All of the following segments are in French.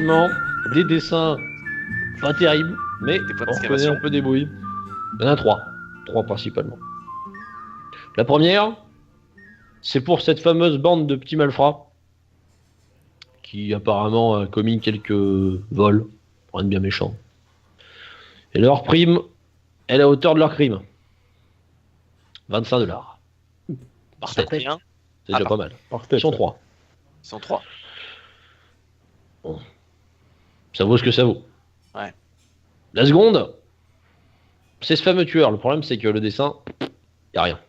effectivement des dessins pas terribles, mais Des points on reconnaît d'exclamation. un peu des bruits. Il y en a 3. 3 principalement. La première, c'est pour cette fameuse bande de petits malfrats qui apparemment a commis quelques vols, pour être bien méchant. Et leur prime est à la hauteur de leur crime. $25. Par C'est tête. rien. C'est déjà pas mal. Ils sont 3. Ils sont 3. Ça vaut ce que ça vaut. Ouais. La seconde, c'est ce fameux tueur. Le problème, c'est que le dessin, y a rien.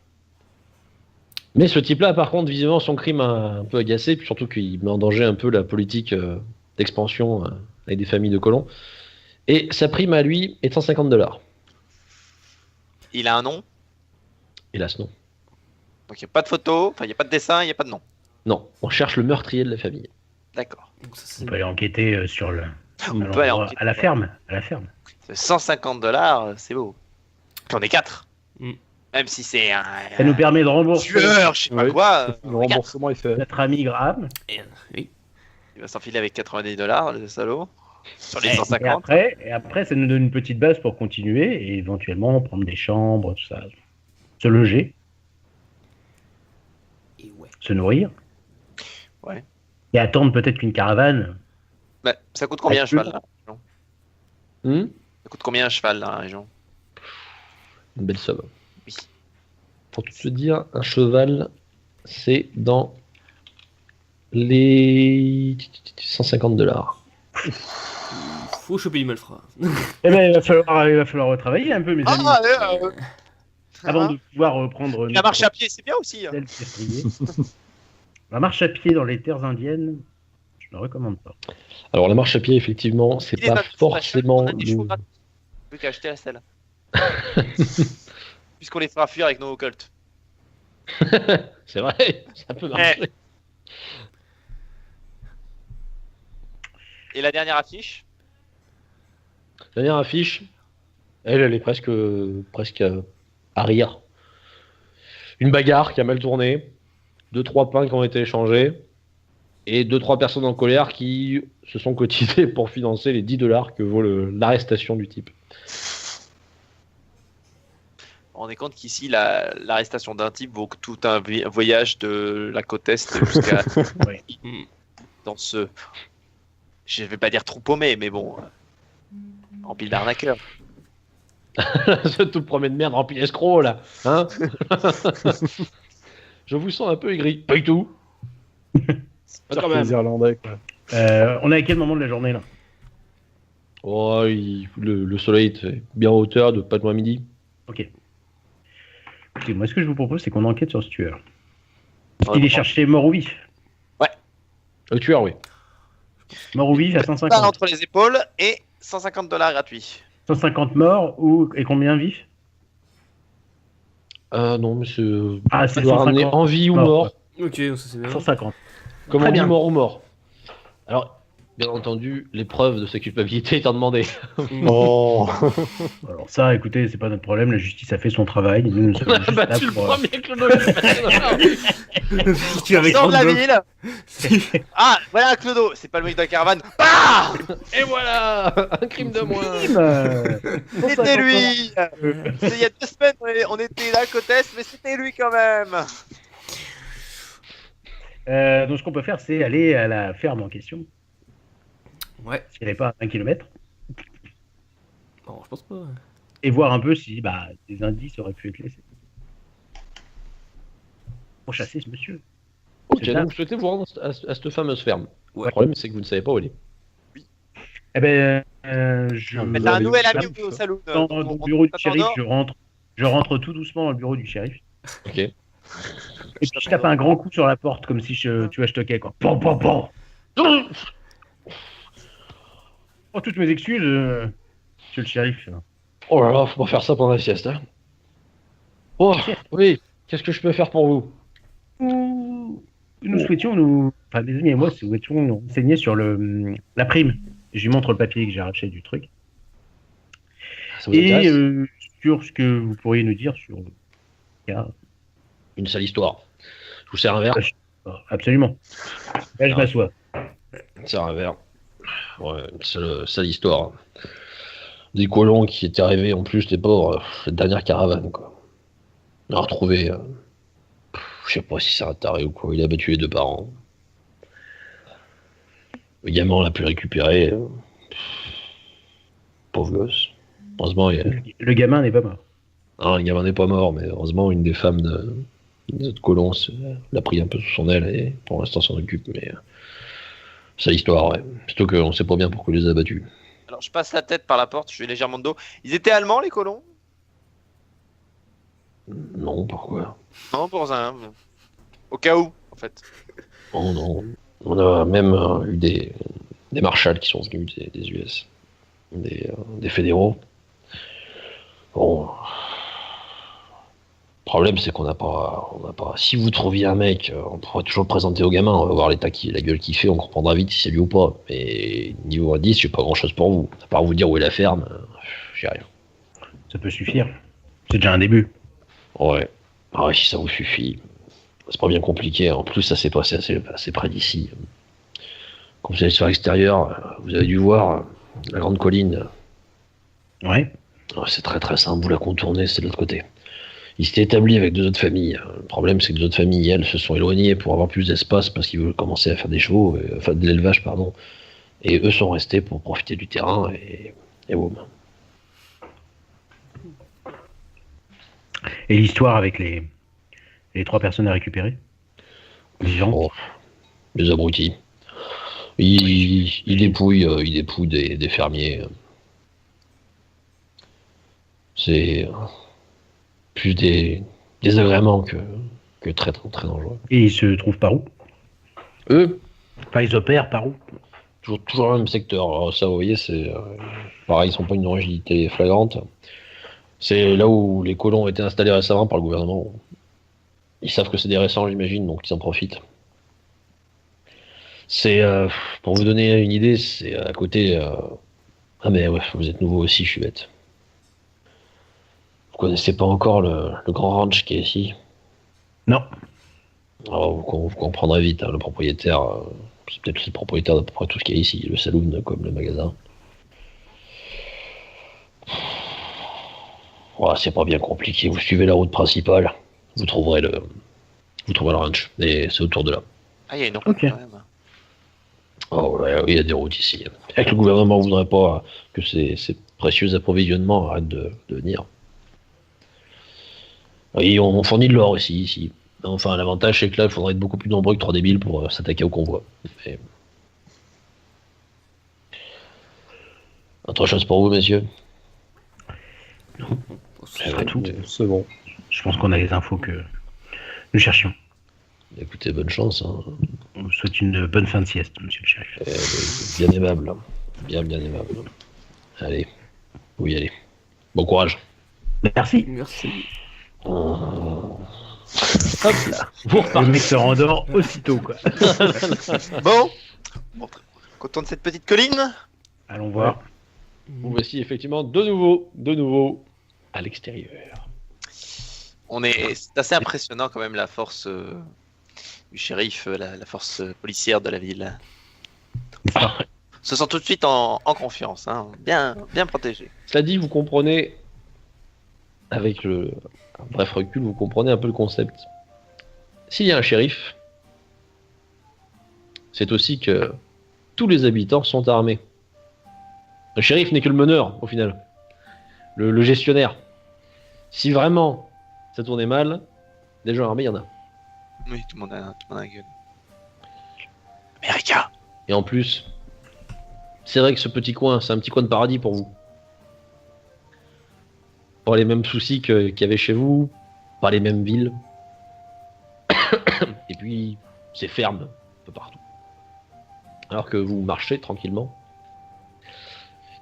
Mais ce type-là, par contre, visiblement, son crime a un peu agacé, puis surtout qu'il met en danger un peu la politique d'expansion avec des familles de colons. Et sa prime à lui est de $150. Il a un nom. Hélas, non. Donc il n'y a pas de photo, enfin il n'y a pas de dessin, il n'y a pas de nom. Non, on cherche le meurtrier de la famille. D'accord. Donc ça, On c'est... peut aller enquêter sur le. On Alors, peut aller enquêter. à la ferme. À la ferme. $150, c'est beau. J'en ai 4. Mm. Même si c'est un Ça nous permet de rembourser tueur, je sais pas Oui. quoi. Le regarde, remboursement est fait. notre ami Graham. Oui. il va s'enfiler avec $90, le salaud. Sur les Et 150. après, ça nous donne une petite base pour continuer et éventuellement prendre des chambres, tout ça. Se loger, Et ouais. se nourrir. Ouais. Et attendre peut-être qu'une caravane. Bah, ça coûte combien un cheval là, Hmm, Ça coûte combien un cheval dans la région? Une belle somme. Oui. Pour tout te dire, un cheval, c'est dans les $150. Faut choper du malfrat. Eh ben, il va falloir retravailler un peu, mes amis, avant hein, de pouvoir reprendre. la marche à pied, c'est bien aussi. Hein. tel destrier. La marche à pied dans les terres indiennes, je ne recommande pas. Alors la marche à pied, effectivement, c'est Il est pas dans- forcément... On a des chevaux gratuits. Plus qu'à acheter la selle. Puisqu'on les fera fuir avec nos colts. C'est vrai, ça peut marcher. Et la dernière affiche? Dernière affiche, elle est presque à rire. Une bagarre qui a mal tourné, 2-3 pains qui ont été échangés, et 2-3 personnes en colère qui se sont cotisées pour financer les $10 que vaut l'arrestation du type. On est compte qu'ici, l'arrestation d'un type vaut tout un voyage de la côte Est jusqu'à Ouais. dans ce, je vais pas dire trou paumé, mais bon, rempli d'arnaqueurs. Ce tout premier de merde rempli d'escrocs là, hein. Je vous sens un peu aigri. Pas du tout. Pas quand même. Les Irlandais, quoi. On est à quel moment de la journée là? Oh, le soleil est bien en hauteur, de pas de loin midi. Ok. Écoutez, moi, ce que je vous propose, c'est qu'on enquête sur ce tueur. Ouais, Il est bon. cherché mort ou vif. Le tueur, oui. Mort ou vif à Pas 150. entre les épaules et $150 gratuits. 150 morts et combien vifs? Non, mais c'est. Ah, Ça c'est doit ramener 150. en vie ou Mort, mort. Ok, ça c'est bien. 150. Comme Très on dit, bien. mort ou mort. Alors, bien entendu, l'épreuve de sa culpabilité étant demandée. Oh. Alors ça, écoutez, c'est pas notre problème. La justice a fait son travail. Nous, nous sommes juste là Battu le pour, premier clodo qui est passé dans la rue. Tu avec Sors de la Randolph. ville. Ah, voilà un clodo. C'est pas le mec de la caravane. Bah, Et voilà, un crime de moins. c'était lui. Il y a 2 semaines, on était là côte Est, mais c'était lui quand même. Donc ce qu'on peut faire, c'est aller à la ferme en question. Ouais. Si elle n'est pas à 1 km. Non, je pense pas. Et voir un peu si des indices auraient pu être laissés. Pour chasser ce monsieur. Ok, C'est ça. donc je souhaitais vous rendre à cette fameuse ferme. Ouais. Le problème, c'est que vous ne savez pas où elle est. Eh ben, je... Mais t'as un nouvel ami Ah, au salon. Dans donc le on bureau du t'attend shérif, dehors. je rentre tout doucement dans le bureau du shérif. Ok. Et puis je tape un grand coup sur la porte comme si je toquais quoi. Bon, bon, bon. Oh, toutes mes excuses, monsieur le shérif. Oh là là, faut pas faire ça pendant la sieste. Hein. Oh, oui, qu'est-ce que je peux faire pour vous? Nous souhaitions, enfin mes amis et moi, souhaitions nous renseigner sur la prime. Je lui montre le papier que j'ai arraché du truc. Ça vous Et intéresse sur ce que vous pourriez nous dire sur le cas. Une sale histoire. Je vous sers un verre. Absolument. Là, je m'assois. Je vous sers un verre. Ouais, c'est l'histoire. Des colons qui étaient arrivés, en plus, les pauvres, la dernière caravane, quoi. On a retrouvé, je sais pas si c'est un taré ou quoi, il a battu les 2 parents. Le gamin, on l'a pu récupérer. Pauvre gosse. Heureusement, Le gamin n'est pas mort. le gamin n'est pas mort, mais heureusement, une des femmes des autres colons l'a pris un peu sous son aile et pour l'instant s'en occupe, mais c'est l'histoire, ouais. Surtout qu'on sait pas bien pourquoi il les a battus. Alors, je passe la tête par la porte, je suis légèrement de dos. Ils étaient allemands, les colons? Non, pourquoi? Non, pour un. Au cas où, en fait. Oh non. On a même eu des marshals qui sont venus des US, des fédéraux. Bon. Le problème, c'est qu'on n'a pas. Si vous trouviez un mec, on pourrait toujours le présenter au gamin, on va voir la gueule qu'il fait, on comprendra vite si c'est lui ou pas. Mais niveau indice, j'ai pas grand chose pour vous. À part vous dire où est la ferme, j'ai rien. Ça peut suffire. C'est déjà un début. Ouais. Ah ouais, si ça vous suffit. C'est pas bien compliqué. En plus, ça s'est passé assez près d'ici. Quand vous allez sur l'extérieur, vous avez dû voir la grande colline. Ouais. C'est très très simple, vous la contournez, c'est de l'autre côté. Il s'était établi avec 2 autres familles. Le problème, c'est que 2 autres familles, elles, se sont éloignées pour avoir plus d'espace parce qu'ils veulent commencer à faire des chevaux, enfin de l'élevage, pardon. Et eux sont restés pour profiter du terrain et boum. Et l'histoire avec les 3 personnes à récupérer? Vivants? Oh, les abrutis. Ils dépouillent des fermiers. C'est plus des agréments que très, très, très dangereux. Et ils se trouvent par où? Eux, Enfin, ils opèrent par où? toujours le même secteur. Alors ça, vous voyez, c'est pareil, ils sont pas une originalité flagrante. C'est là où les colons ont été installés récemment par le gouvernement. Ils savent que c'est des récents, j'imagine, donc ils en profitent. C'est, pour vous donner une idée, c'est à côté... Ah mais ouais, vous êtes nouveau aussi, je suis bête. Vous connaissez pas encore le grand ranch qui est ici? Non. Alors, vous comprendrez vite, hein, le propriétaire, c'est peut-être le propriétaire d'à peu près tout ce qu'il y a ici, le saloon comme le magasin. Voilà, c'est pas bien compliqué, vous suivez la route principale, vous trouverez le ranch, et c'est autour de là. Ah, il y a une route Ok. quand même. Oh ouais, il y a des routes ici. Avec le gouvernement, vous voudrait pas que ces précieux approvisionnements arrêtent de venir. Et on fournit de l'or aussi ici. Enfin, l'avantage, c'est que là, il faudrait être beaucoup plus nombreux que 3 débiles pour s'attaquer au convoi. Mais... Autre chose pour vous, messieurs? Ce serait tout. C'est bon. Je pense qu'on a les infos que nous cherchions. Écoutez, bonne chance. Hein. On vous souhaite une bonne fin de sieste, monsieur le shérif. Bien aimable. Hein. Bien aimable. Allez, vous y allez. Bon courage. Merci. Merci. Hop là. Le mec se rendort aussitôt, quoi. Bon, content de cette petite colline. Allons voir. Vous voici effectivement de nouveau à l'extérieur. C'est assez impressionnant quand même la force du shérif, la force policière de la ville. On se sent tout de suite en confiance, hein, bien protégé. Cela dit, vous comprenez, avec un bref recul, vous comprenez un peu le concept. S'il y a un shérif, c'est aussi que tous les habitants sont armés. Le shérif n'est que le meneur, au final. Le gestionnaire. Si vraiment ça tournait mal, des gens armés, il y en a. Oui, tout le monde a la gueule. America. Et en plus, c'est vrai que ce petit coin, c'est un petit coin de paradis pour vous. Pas les mêmes soucis qu'il y avait chez vous, pas les mêmes villes. Et puis, c'est ferme un peu partout. Alors que vous marchez tranquillement,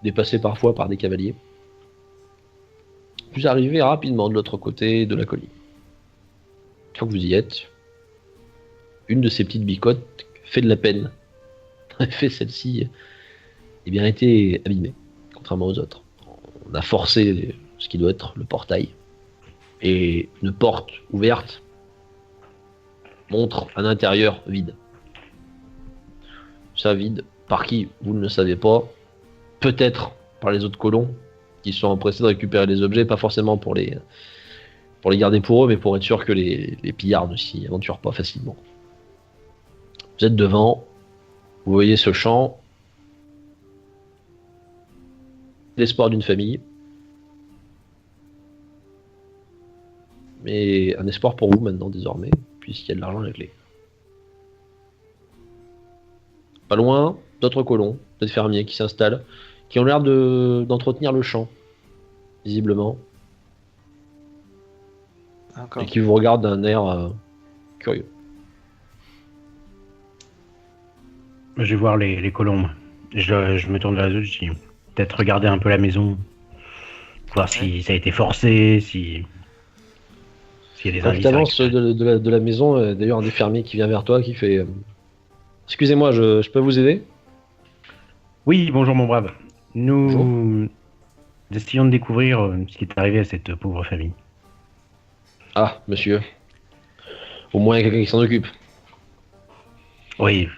dépassé parfois par des cavaliers, vous arrivez rapidement de l'autre côté de la colline. Une fois que vous y êtes, une de ces petites bicottes fait de la peine. En effet, celle-ci a bien été abîmée, contrairement aux autres. On a forcé ce qui doit être le portail. Et une porte ouverte montre un intérieur vide. Ça vide, Par qui? Vous ne le savez pas. Peut-être par les autres colons qui sont empressés de récupérer les objets, pas forcément pour les garder pour eux, mais pour être sûr que les pillards ne s'y aventurent pas facilement. Vous êtes devant, vous voyez ce champ, l'espoir d'une famille, mais un espoir pour vous maintenant désormais, puisqu'il y a de l'argent à la clé. Pas loin, d'autres colons, d'autres fermiers qui s'installent, qui ont l'air d'entretenir le champ, visiblement, D'accord. et qui vous regardent d'un air curieux. Je vais voir les colombes. Je me tourne vers les autres, je dis peut-être regarder un peu la maison, voir si ça a été forcé, s'il y a des Quand tu indices. à avances récupérer. de la maison, d'ailleurs un des fermiers qui vient vers toi qui fait excusez-moi, je peux vous aider? Oui, bonjour mon brave. Bonjour. Nous essayons de découvrir ce qui est arrivé à cette pauvre famille. Ah, monsieur. Au moins il y a quelqu'un qui s'en occupe. Oui,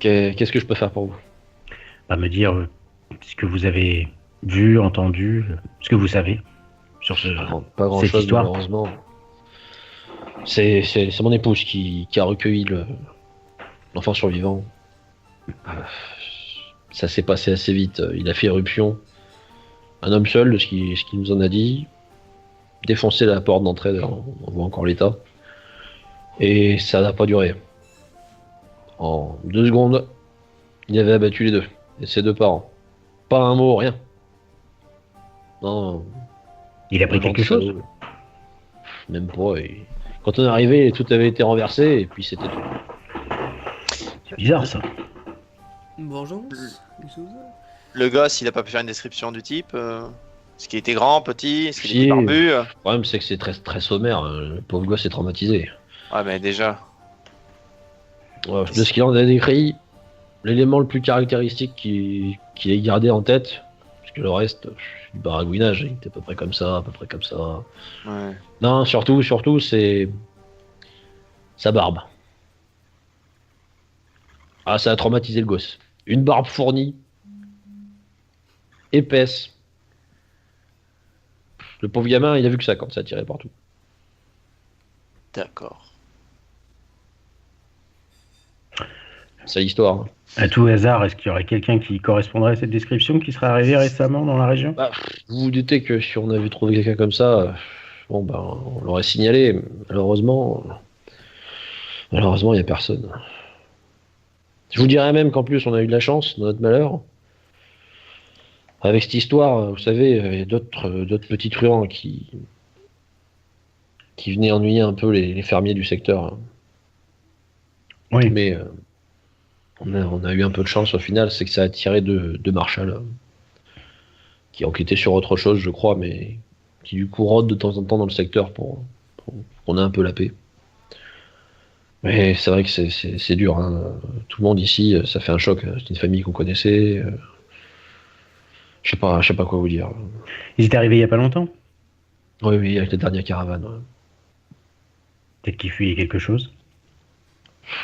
Qu'est-ce que je peux faire pour vous? à me dire ce que vous avez vu, entendu, ce que vous savez sur ce. Pas grand chose, histoire. malheureusement. C'est mon épouse qui a recueilli l'enfant survivant. Ça s'est passé assez vite. Il a fait éruption. Un homme seul, de ce qu'il nous en a dit. Défoncé la porte d'entrée, d'ailleurs, on voit encore l'état. Et ça n'a pas duré. En 2 secondes, il avait abattu les deux. Et ses 2 parents. Pas un mot, rien. Non. Il a pris un quelque gentil chose. salaud. Même pas. Et quand on est arrivé, tout avait été renversé et puis c'était tout. C'est bizarre ça. Vengeance. Le gosse, il a pas pu faire une description du type. Est-ce qu'il était grand, petit? Est-ce qu'il Si. était barbu? Le problème, c'est que c'est très, très sommaire. Hein. Le pauvre gosse est traumatisé. Ouais, mais déjà. Ouais, de ce qu'il en a décrit, l'élément le plus caractéristique qu'il ait gardé en tête, parce que le reste, c'est du baragouinage, il était à peu près comme ça, à peu près comme ça. Ouais. Non, surtout, c'est sa barbe. Ah, ça a traumatisé le gosse. Une barbe fournie, épaisse. Le pauvre gamin, il a vu que ça quand ça tirait partout. D'accord. C'est l'histoire. Hein. À tout hasard, est-ce qu'il y aurait quelqu'un qui correspondrait à cette description qui serait arrivé récemment dans la région? Bah, vous vous doutez que si on avait trouvé quelqu'un comme ça, bon ben, on l'aurait signalé. Malheureusement, il n'y a personne. Je vous dirais même qu'en plus, on a eu de la chance, dans notre malheur. Avec cette histoire, vous savez, il y a d'autres petits truands qui venaient ennuyer un peu les fermiers du secteur. Hein. Oui. Mais on a eu un peu de chance au final, c'est que ça a attiré deux marshals qui enquêtaient sur autre chose, je crois, mais qui du coup rôdent de temps en temps dans le secteur pour qu'on ait un peu la paix. Mais c'est vrai que c'est dur. Hein. Tout le monde ici, ça fait un choc. C'est une famille qu'on connaissait. Je sais pas quoi vous dire. Ils étaient arrivés il y a pas longtemps? Oui, avec la dernière caravane. Ouais. Peut-être qu'ils fuyaient quelque chose.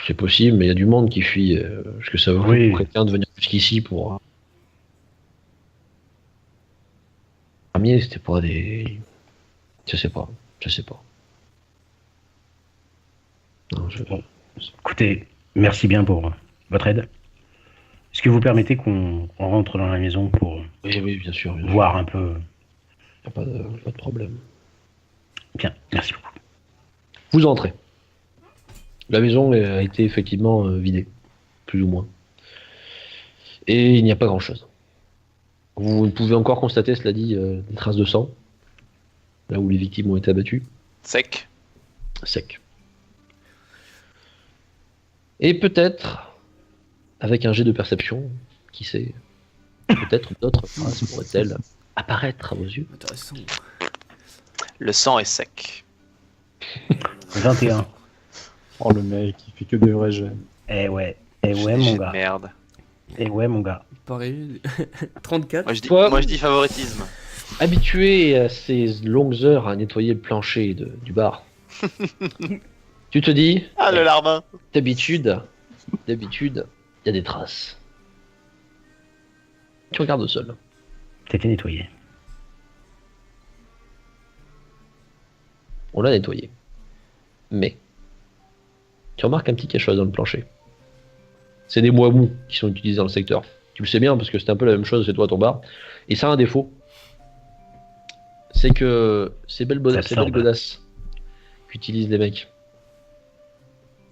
C'est possible, mais il y a du monde qui fuit. Est-ce que ça vaut Oui. pour quelqu'un de venir jusqu'ici pour. Fermier, c'était pas des. Je sais pas. Non, Écoutez, merci bien pour votre aide. Est-ce que vous permettez qu'on rentre dans la maison pour Oui, bien sûr. voir un peu? Y a pas de problème. Bien, merci beaucoup. Vous entrez. La maison a été effectivement vidée, plus ou moins. Et il n'y a pas grand-chose. Vous pouvez encore constater, cela dit, des traces de sang, là où les victimes ont été abattues, Sec. sec. Et peut-être, avec un jet de perception, qui sait, peut-être d'autres traces pourraient-elles apparaître à vos yeux. Intéressant. Le sang est sec. 21. Oh le mec, il fait que des vrais jets. Eh ouais, J'ai mon des jets de gars. Merde. Eh ouais, mon gars. Pareil. 34. Moi je dis favoritisme. Habitué à ces longues heures à nettoyer le plancher du bar, tu te dis, Ah le larbin. d'habitude, il y a des traces. Tu regardes au sol. C'était nettoyé. On l'a nettoyé. Mais tu remarques un petit quelque chose dans le plancher. C'est des bois mous qui sont utilisés dans le secteur. Tu le sais bien parce que c'est un peu la même chose chez toi à ton bar. Et ça a un défaut. C'est que ces belles absorbe. godasses qu'utilisent les mecs,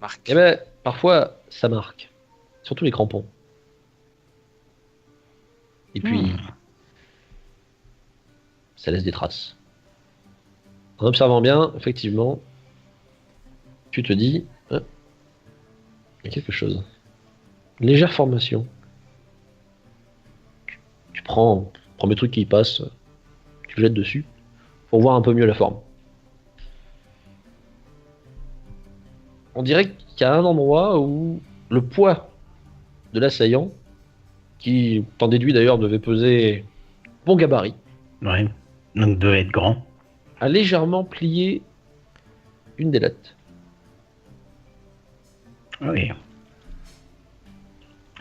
Marc. eh ben, parfois ça marque. Surtout les crampons. Et puis, ça laisse des traces. En observant bien, effectivement, tu te dis, il y a quelque chose. Une légère formation. Tu prends le premier truc qui passe, tu le jettes dessus, pour voir un peu mieux la forme. On dirait qu'il y a un endroit où le poids de l'assaillant, qui, t'en déduis d'ailleurs, devait peser bon gabarit, Ouais. Donc devait être grand. a légèrement plié une des lattes. Oui.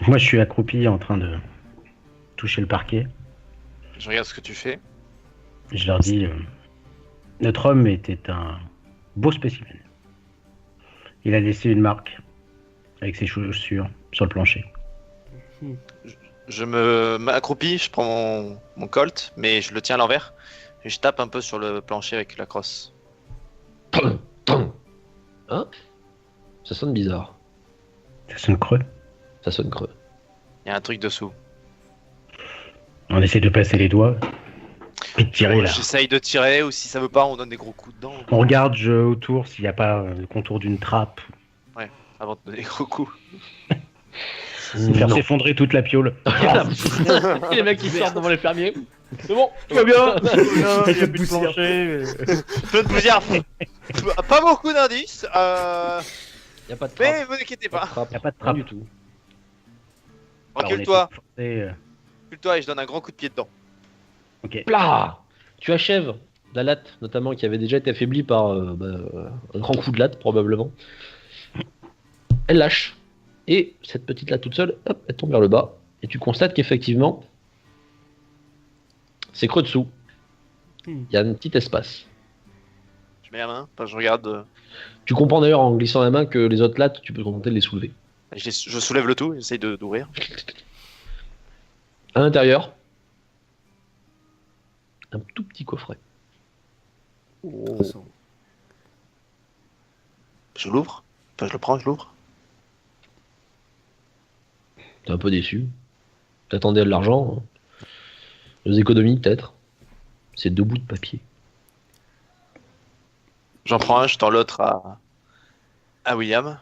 Moi, je suis accroupi en train de toucher le parquet. Je regarde ce que tu fais. Je leur dis, notre homme était un beau spécimen. Il a laissé une marque avec ses chaussures sur le plancher. Je m'accroupis, je prends mon colt, mais je le tiens à l'envers. Et je tape un peu sur le plancher avec la crosse. Hein? Ça sonne bizarre. Ça sonne creux. Ça sonne creux. Il y a un truc dessous. On essaie de passer les doigts et de tirer là. J'essaye de tirer, ou si ça veut pas, on donne des gros coups dedans. On regarde autour s'il n'y a pas le contour d'une trappe. Avant de donner des gros coups. Faire s'effondrer toute la piole. Les mecs qui sortent devant les fermiers. C'est bon, Tout va bien. Il y a plus de plus de plancher. Plein de poussière. Pas beaucoup d'indices, y a pas de trappe. mais vous inquiétez pas. Il n'y a pas de Rien trappe. du tout. Recule-toi, Et, recule-toi et je donne un grand coup de pied dedans. ok. Plah! Tu achèves la latte, notamment qui avait déjà été affaiblie par un grand coup de latte, probablement. Elle lâche. Et cette petite latte toute seule, hop, elle tombe vers le bas. Et tu constates qu'effectivement, c'est creux dessous. Il y a un petit espace. Je mets la main, enfin, je regarde. Tu comprends d'ailleurs en glissant la main que les autres lattes, tu peux tenter de les soulever. Je soulève le tout, j'essaye d'ouvrir. À l'intérieur, un tout petit coffret. Ça sent- Je l'ouvre. Enfin, je le prends, je l'ouvre. T'es un peu déçu. T'attendais à de l'argent. Hein. Des économies peut-être. C'est 2 bouts de papier. J'en prends un, je tends l'autre à William.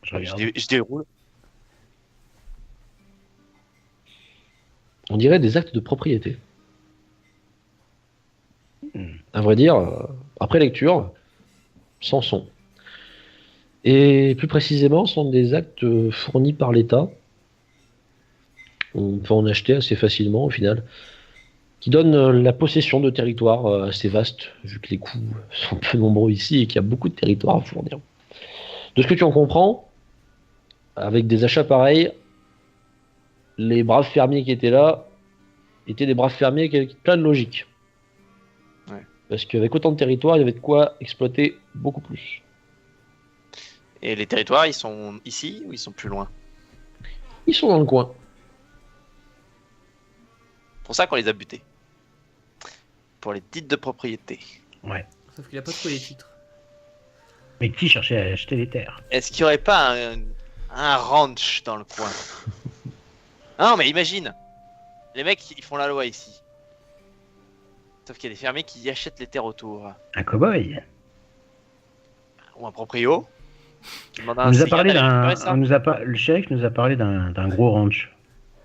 Je regarde. Je déroule. On dirait des actes de propriété. À vrai dire, après lecture, sans son. Et plus précisément, ce sont des actes fournis par l'État. On peut en acheter assez facilement au final. Qui donnent la possession de territoires assez vastes, vu que les coûts sont peu nombreux ici et qu'il y a beaucoup de territoires à fournir. De ce que tu en comprends, avec des achats pareils, les braves fermiers qui étaient là étaient des braves fermiers avec plein de logique. Ouais. Parce qu'avec autant de territoires, il y avait de quoi exploiter beaucoup plus. Et les territoires, ils sont ici ou ils sont plus loin? Ils sont dans le coin. C'est pour ça qu'on les a butés. Pour les titres de propriété. Ouais. Sauf qu'il a pas trouvé les titres. Mais qui cherchait à acheter les terres? Est-ce qu'il n'y aurait pas un ranch dans le coin? Non, mais imagine. Les mecs, ils font la loi ici. Sauf qu'il y a des fermiers qui achètent les terres autour. Un cow-boy. Ou un proprio. Qui demande à On un nous a cigare parlé d'aller d'un. récupérer ça. Le shérif nous a parlé d'un gros ranch.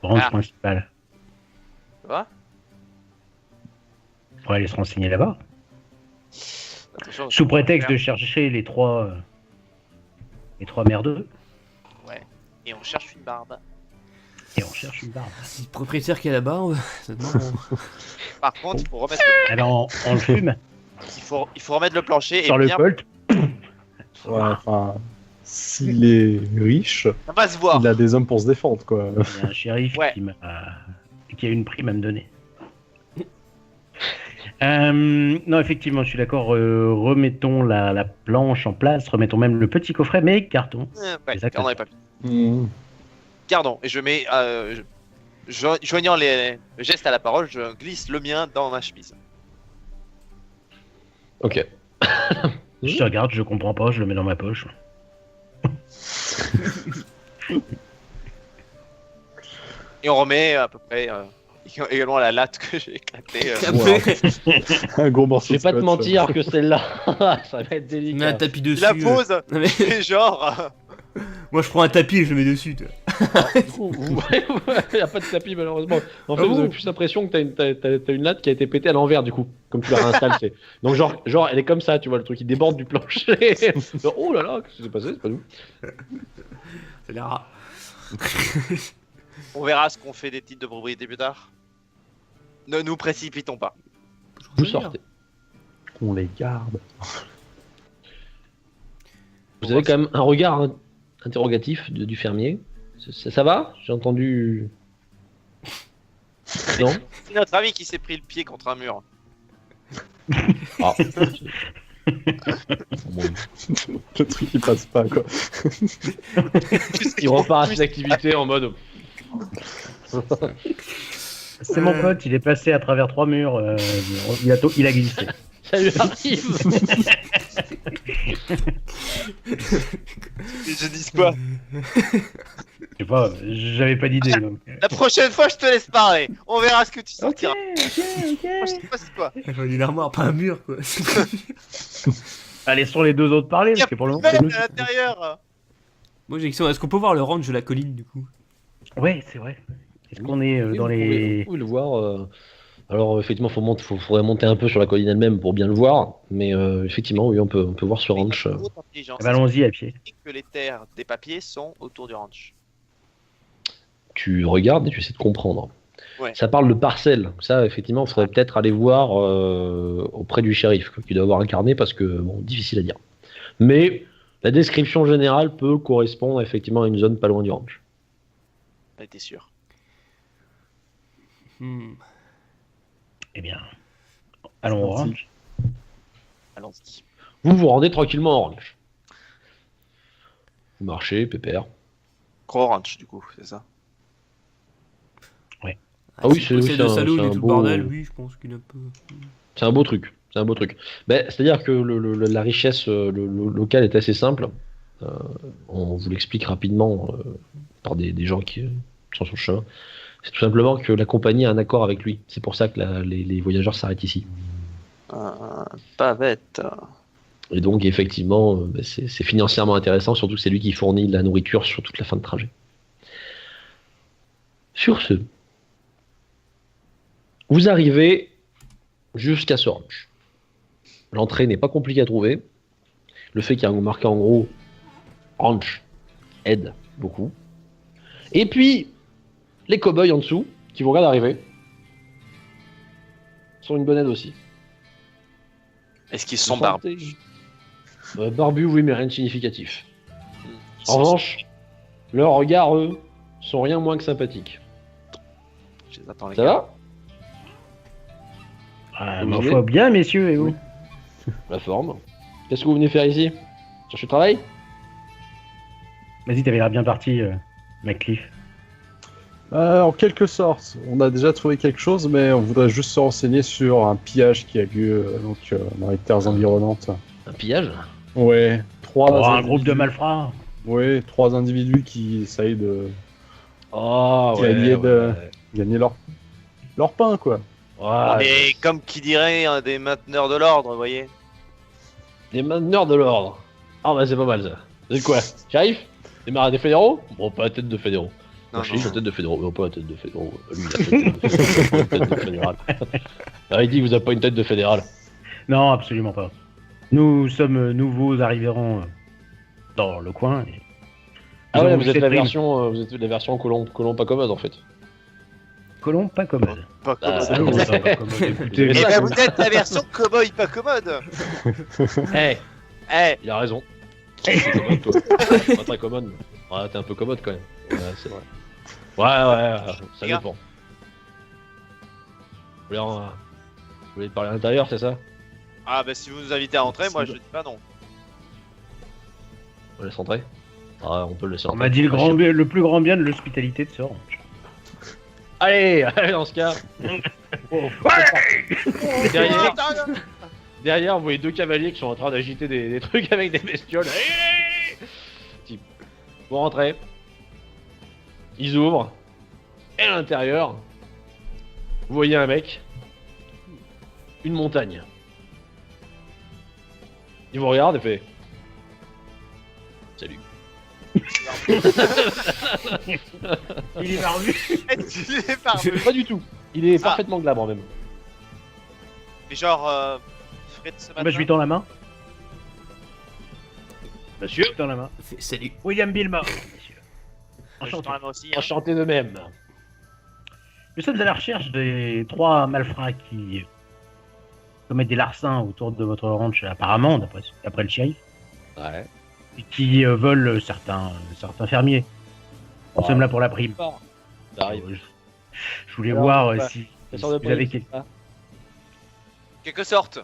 Ranch Ah. principal. Tu vois? On pourrait aller se renseigner là-bas. Attention, Sous prétexte de chercher les trois merdeux. Et on cherche une barbe. Et on cherche une barbe. Si le propriétaire qui est là-bas, ça demande. Par contre, il faut remettre Alors on le fume il faut remettre le plancher et sur le bien. colt. Ouais, enfin, S'il est riche, Ça va se voir. il a des hommes pour se défendre, quoi. Il y a un shérif Ouais. qui a une prime à me donner. Non, effectivement, je suis d'accord. Remettons la planche en place, remettons même le petit coffret, mais carton. Ouais, Exactement. gardons les papiers. Gardons. Et je mets, joignant les gestes à la parole, je glisse le mien dans ma chemise. Ok. Je te regarde, je comprends pas, je le mets dans ma poche. Et on remet à peu près également la latte que j'ai éclatée. Un gros morceau Je vais de pas te scotch. mentir que celle-là, ça va être Mets un délicat. tapis Je dessus. la pose, Non, mais- et genre. Moi je prends un tapis et je le mets dessus. Tu vois. Il n'y a pas de tapis malheureusement. En fait, Ah vous bon avez plus l'impression que t'as une latte qui a été pétée à l'envers du coup, comme tu la réinstalles. Donc genre elle est comme ça, tu vois, le truc qui déborde du plancher. Oh là là, qu'est-ce qui s'est passé? C'est pas nous. C'est l'air rare. On verra ce qu'on fait des titres de propriété plus tard. Ne nous précipitons pas. Vous sortez. On les garde. Vous avez quand même un regard interrogatif du fermier. Ça va? J'ai entendu. Non? C'est notre ami qui s'est pris le pied contre un mur. Ah. Le truc il passe pas, quoi. Il repart à ses activités en mode. C'est mon pote, il est passé à travers 3 murs, il a glissé. Ça lui arrive! Je dis quoi? Je sais pas, j'avais pas d'idée. Donc... La prochaine fois, je te laisse parler. On verra ce que tu Ok, sortiras. ok. Moi, je sais pas c'est quoi. J'aurais une armoire, pas un mur quoi. Allez, laissons les deux autres parler, Il y a parce que pour le moment... Bête c'est nous- à l'intérieur. Moi j'ai une question, est-ce qu'on peut voir le ranch de la colline du coup? Ouais, c'est vrai. Est-ce qu'on est Oui, dans vous les... pouvez le voir. Alors effectivement, faudrait monter un peu sur la colline elle-même pour bien le voir, mais effectivement, oui, on peut voir ce ranch. Haute intelligence. Eh ben, allons-y à pied. Que les terres des papiers sont autour du ranch. Tu regardes et tu essaies de comprendre. Ouais. Ça parle de parcelles. Ça, effectivement, il faudrait peut-être aller voir auprès du shérif, qui doit avoir un carnet, parce que, bon, difficile à dire. Mais la description générale peut correspondre effectivement à une zone pas loin du ranch. On était sûr. Eh bien, allons au ranch. Allons-y. Vous vous rendez tranquillement au ranch. Vous marchez, pépère. Gros ranch, du coup, c'est ça. Ah oui, si c'est- on oui, possède c'est le un- salaud c'est et un tout le beau- bordel, oui, je pense qu'il est un peu. C'est un beau truc. C'est un beau truc. Ben, c'est-à-dire que la richesse locale est assez simple. On vous l'explique rapidement par des gens qui sont sur le chemin. C'est tout simplement que la compagnie a un accord avec lui. C'est pour ça que les voyageurs s'arrêtent ici. Pas bête. Et donc, effectivement, ben, c'est financièrement intéressant, surtout que c'est lui qui fournit la nourriture sur toute la fin de trajet. Sur ce, vous arrivez jusqu'à ce ranch. L'entrée n'est pas compliquée à trouver. Le fait qu'il y a marqué en gros ranch aide beaucoup. Et puis, les cow-boys en dessous, qui vous regardent arriver, sont une bonne aide aussi. Est-ce qu'ils sont barbus? Barbus, oui, mais rien de significatif. En revanche, leurs regards, eux, sont rien moins que sympathiques. Je les attends, les Ça gars. va? Ah, Vous ma venez foi, bien, messieurs, et vous? La forme. Qu'est-ce que vous venez faire ici? Chercher du travail? Vas-y, t'avais l'air bien parti, McCliff. En quelque sorte, on a déjà trouvé quelque chose, mais on voudrait juste se renseigner sur un pillage qui a lieu dans les terres environnantes. Un pillage? Ouais, Un groupe de malfrats. Ouais, 3 individus qui essayent de Oh, gagner leur pain, quoi. On est, comme qui dirait, des mainteneurs de l'ordre, vous voyez. Des mainteneurs de l'ordre. Ah bah c'est pas mal ça. Vous êtes quoi? Shérif? Des fédéraux? Bon, pas la tête de fédéraux. Non, Moi, je non. dis la tête de fédéraux. Non, pas la tête de fédéraux. Lui, il a la tête de fédéral. Ah, il dit que vous avez pas une tête de fédéral. Non, absolument pas. Nous sommes nouveaux arrivants dans le coin. Et... Ah Nous ouais, avons vous êtes cette la prime. version, colon pas commode en fait. Colon pas commode. Pas Ah, commode. oui. Colon pas commode. Écoutez, Eh ça, ben, vous êtes la version cowboy pas commode. Eh, Eh, il a raison. C'est commode, toi. Pas très commode. Ouais, t'es un peu commode quand même. Ouais, c'est vrai. Ouais, ça dépend. Vous voulez parler à l'intérieur, c'est ça? Ah bah si vous nous invitez à rentrer, moi je dis pas non. On laisse rentrer? Ah, on peut le laisser On rentrer. m'a dit le plus grand bien de l'hospitalité de Sor. Allez, dans ce cas. Oh. Derrière, vous voyez deux cavaliers qui sont en train d'agiter des trucs avec des bestioles. Type. Vous rentrez. Ils ouvrent. Et à l'intérieur, vous voyez un mec. Une montagne. Il vous regarde et fait. Salut. Il est barbu. Tu l'es barbu. Pas du tout. Il est parfaitement glabre même. Mais genre, frais de ce matin. Bah, je lui tends la main. Monsieur. Je lui tends la main. Salut. William Bilma. Monsieur. Je Enchanté. tends la main aussi. Hein. Enchanté de même. Nous sommes à la recherche des 3 malfrats qui commettent des larcins autour de votre ranch, apparemment, d'après le shérif, Ouais. et qui volent certains fermiers. Nous sommes là pour la prime. Ça arrive. Je voulais Alors, voir ouais. si Ça sort de vous avez prix, quelque... ça Quelque sorte.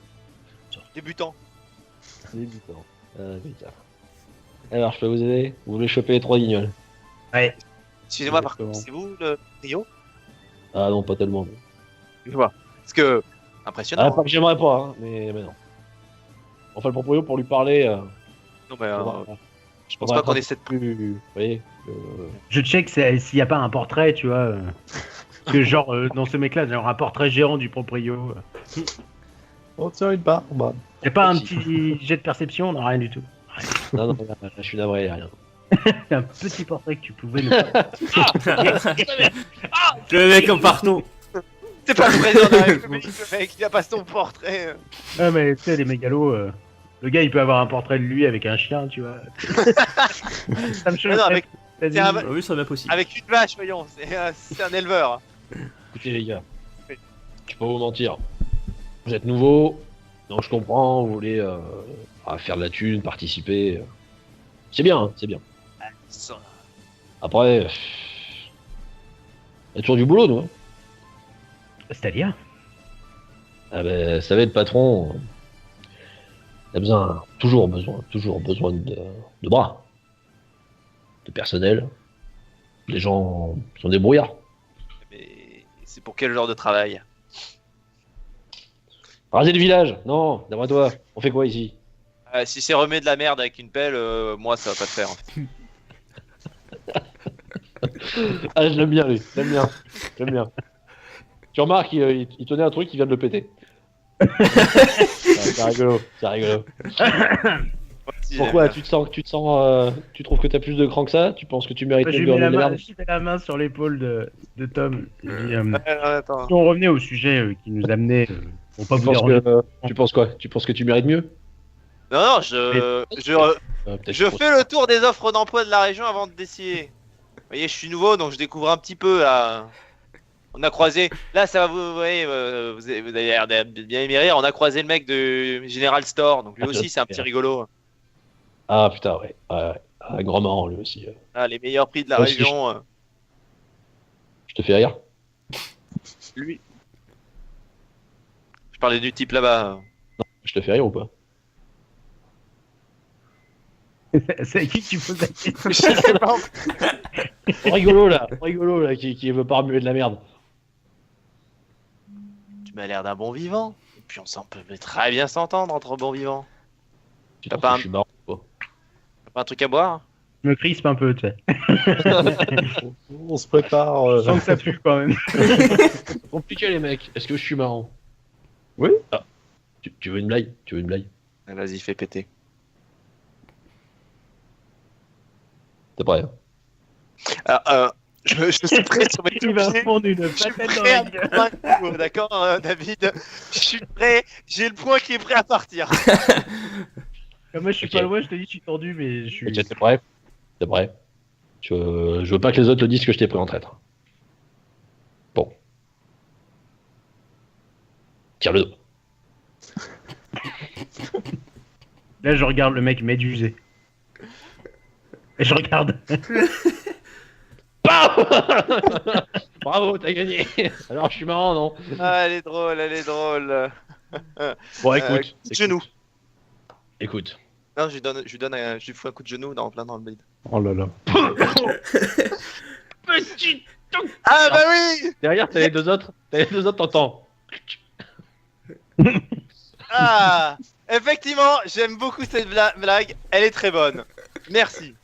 Débutant. C'est débutant. Putain. Alors, je peux vous aider? Vous voulez choper les 3 guignols? Ouais. Excusez-moi, par Exactement. contre, c'est vous le trio? Ah non, pas tellement. Je vois. Parce que. Impressionnant. Ah, pas que j'aimerais pas, hein, mais non. Enfin, le proprio pour lui parler. Non, mais Je pense pas qu'on ait cette. plus. Vous voyez Je check s'il n'y a pas un portrait, tu vois. Que genre, dans ce mec-là, genre un portrait géant du proprio. Oh, tiens, une barbe. Y a pas un petit jet de perception? Non, rien du tout. Non, là, je suis navré, rien. C'est un petit portrait que tu pouvais nous... Le mec en partant. C'est pas le président de la République, le mec, il a pas son portrait. Ah, mais tu sais, les mégalos, le gars il peut avoir un portrait de lui avec un chien, tu vois. Ça me choque. Non, avec, Vas-y. c'est un- Ah oui, ça va possible. avec une vache, voyons, c'est un éleveur. Écoutez, les gars, Oui. je peux pas vous mentir. Vous êtes nouveaux, donc je comprends, vous voulez faire de la thune, participer. C'est bien, hein, c'est bien. Après, il y a toujours du boulot, nous. Hein. C'est-à-dire? Ah ben, vous savez, le patron, il a toujours besoin de bras, de personnel. Les gens sont débrouillards. Mais c'est pour quel genre de travail? Raser le village? Non, d'après toi, on fait quoi ici? Si c'est remet de la merde avec une pelle, moi ça va pas te faire. En fait. Ah, je l'aime bien, lui. J'aime bien. Tu remarques, il tenait un truc, il vient de le péter. C'est rigolo. Si, Pourquoi? j'aime Tu trouves que t'as plus de cran que ça? Tu penses que tu mérites Moi, je mieux lui de mets merde? la main sur l'épaule de Tom. Je dis, bien. Ouais, non, attends. si on revenait au sujet qui nous amenait, pour pas Tu vous penses déranger. tu penses quoi? Tu penses que tu mérites mieux? Non, Peut-être je trop. fais le tour des offres d'emploi de la région avant de décider. Vous voyez, je suis nouveau, donc je découvre un petit peu là. On a croisé. Là, ça va, vous voyez, vous avez l'air de bien aimer rire. On a croisé le mec de General Store, donc lui Ah, aussi, c'est un petit rigolo. Ah putain, ouais. Un grand marrant, lui aussi. Ah, les meilleurs prix de la Moi aussi, région. Je te fais rire? Lui. Je parlais du type là-bas. Je te fais rire ou pas? C'est à qui que tu poses la question? Je sais pas. Rigolo là, qui veut pas remuer de la merde. Tu m'as l'air d'un bon vivant. Et puis on peut très bien s'entendre entre bons vivants. Tu T'as penses pas que un- je suis marrant ou pas? T'as pas un truc à boire? Je me crispe un peu, tu sais. On se prépare. Je sens que ça pue quand même. Compliqué les mecs. Est-ce que je suis marrant? Oui. Ah. Tu veux une blague? Ah, vas-y, fais péter. T'es prêt? Hein? Je suis prêt sur mes Il va toupiers. prendre une Je suis patate dans prêt la à me gueule. convaincre, d'accord, David? Je suis prêt, j'ai le point qui est prêt à partir. Moi, je suis Ok. pas loin, je te dis, je suis tordu, mais je suis. Ok, t'es prêt? T'es prêt? Je veux pas que les autres te disent que je t'ai pris en traître. Bon. Tire le dos. Là, je regarde le mec médusé. Et je regarde. Paf Bravo, t'as gagné. Alors, je suis marrant, non? Ah, elle est drôle, elle est drôle. Bon, écoute. Coup de genou. Écoute. Non, je lui fous un coup de genou dans le bide. Oh là là. Petit. Ah bah oui. Derrière, t'as les deux autres. T'entends. Ah, effectivement, j'aime beaucoup cette blague. Elle est très bonne. Merci.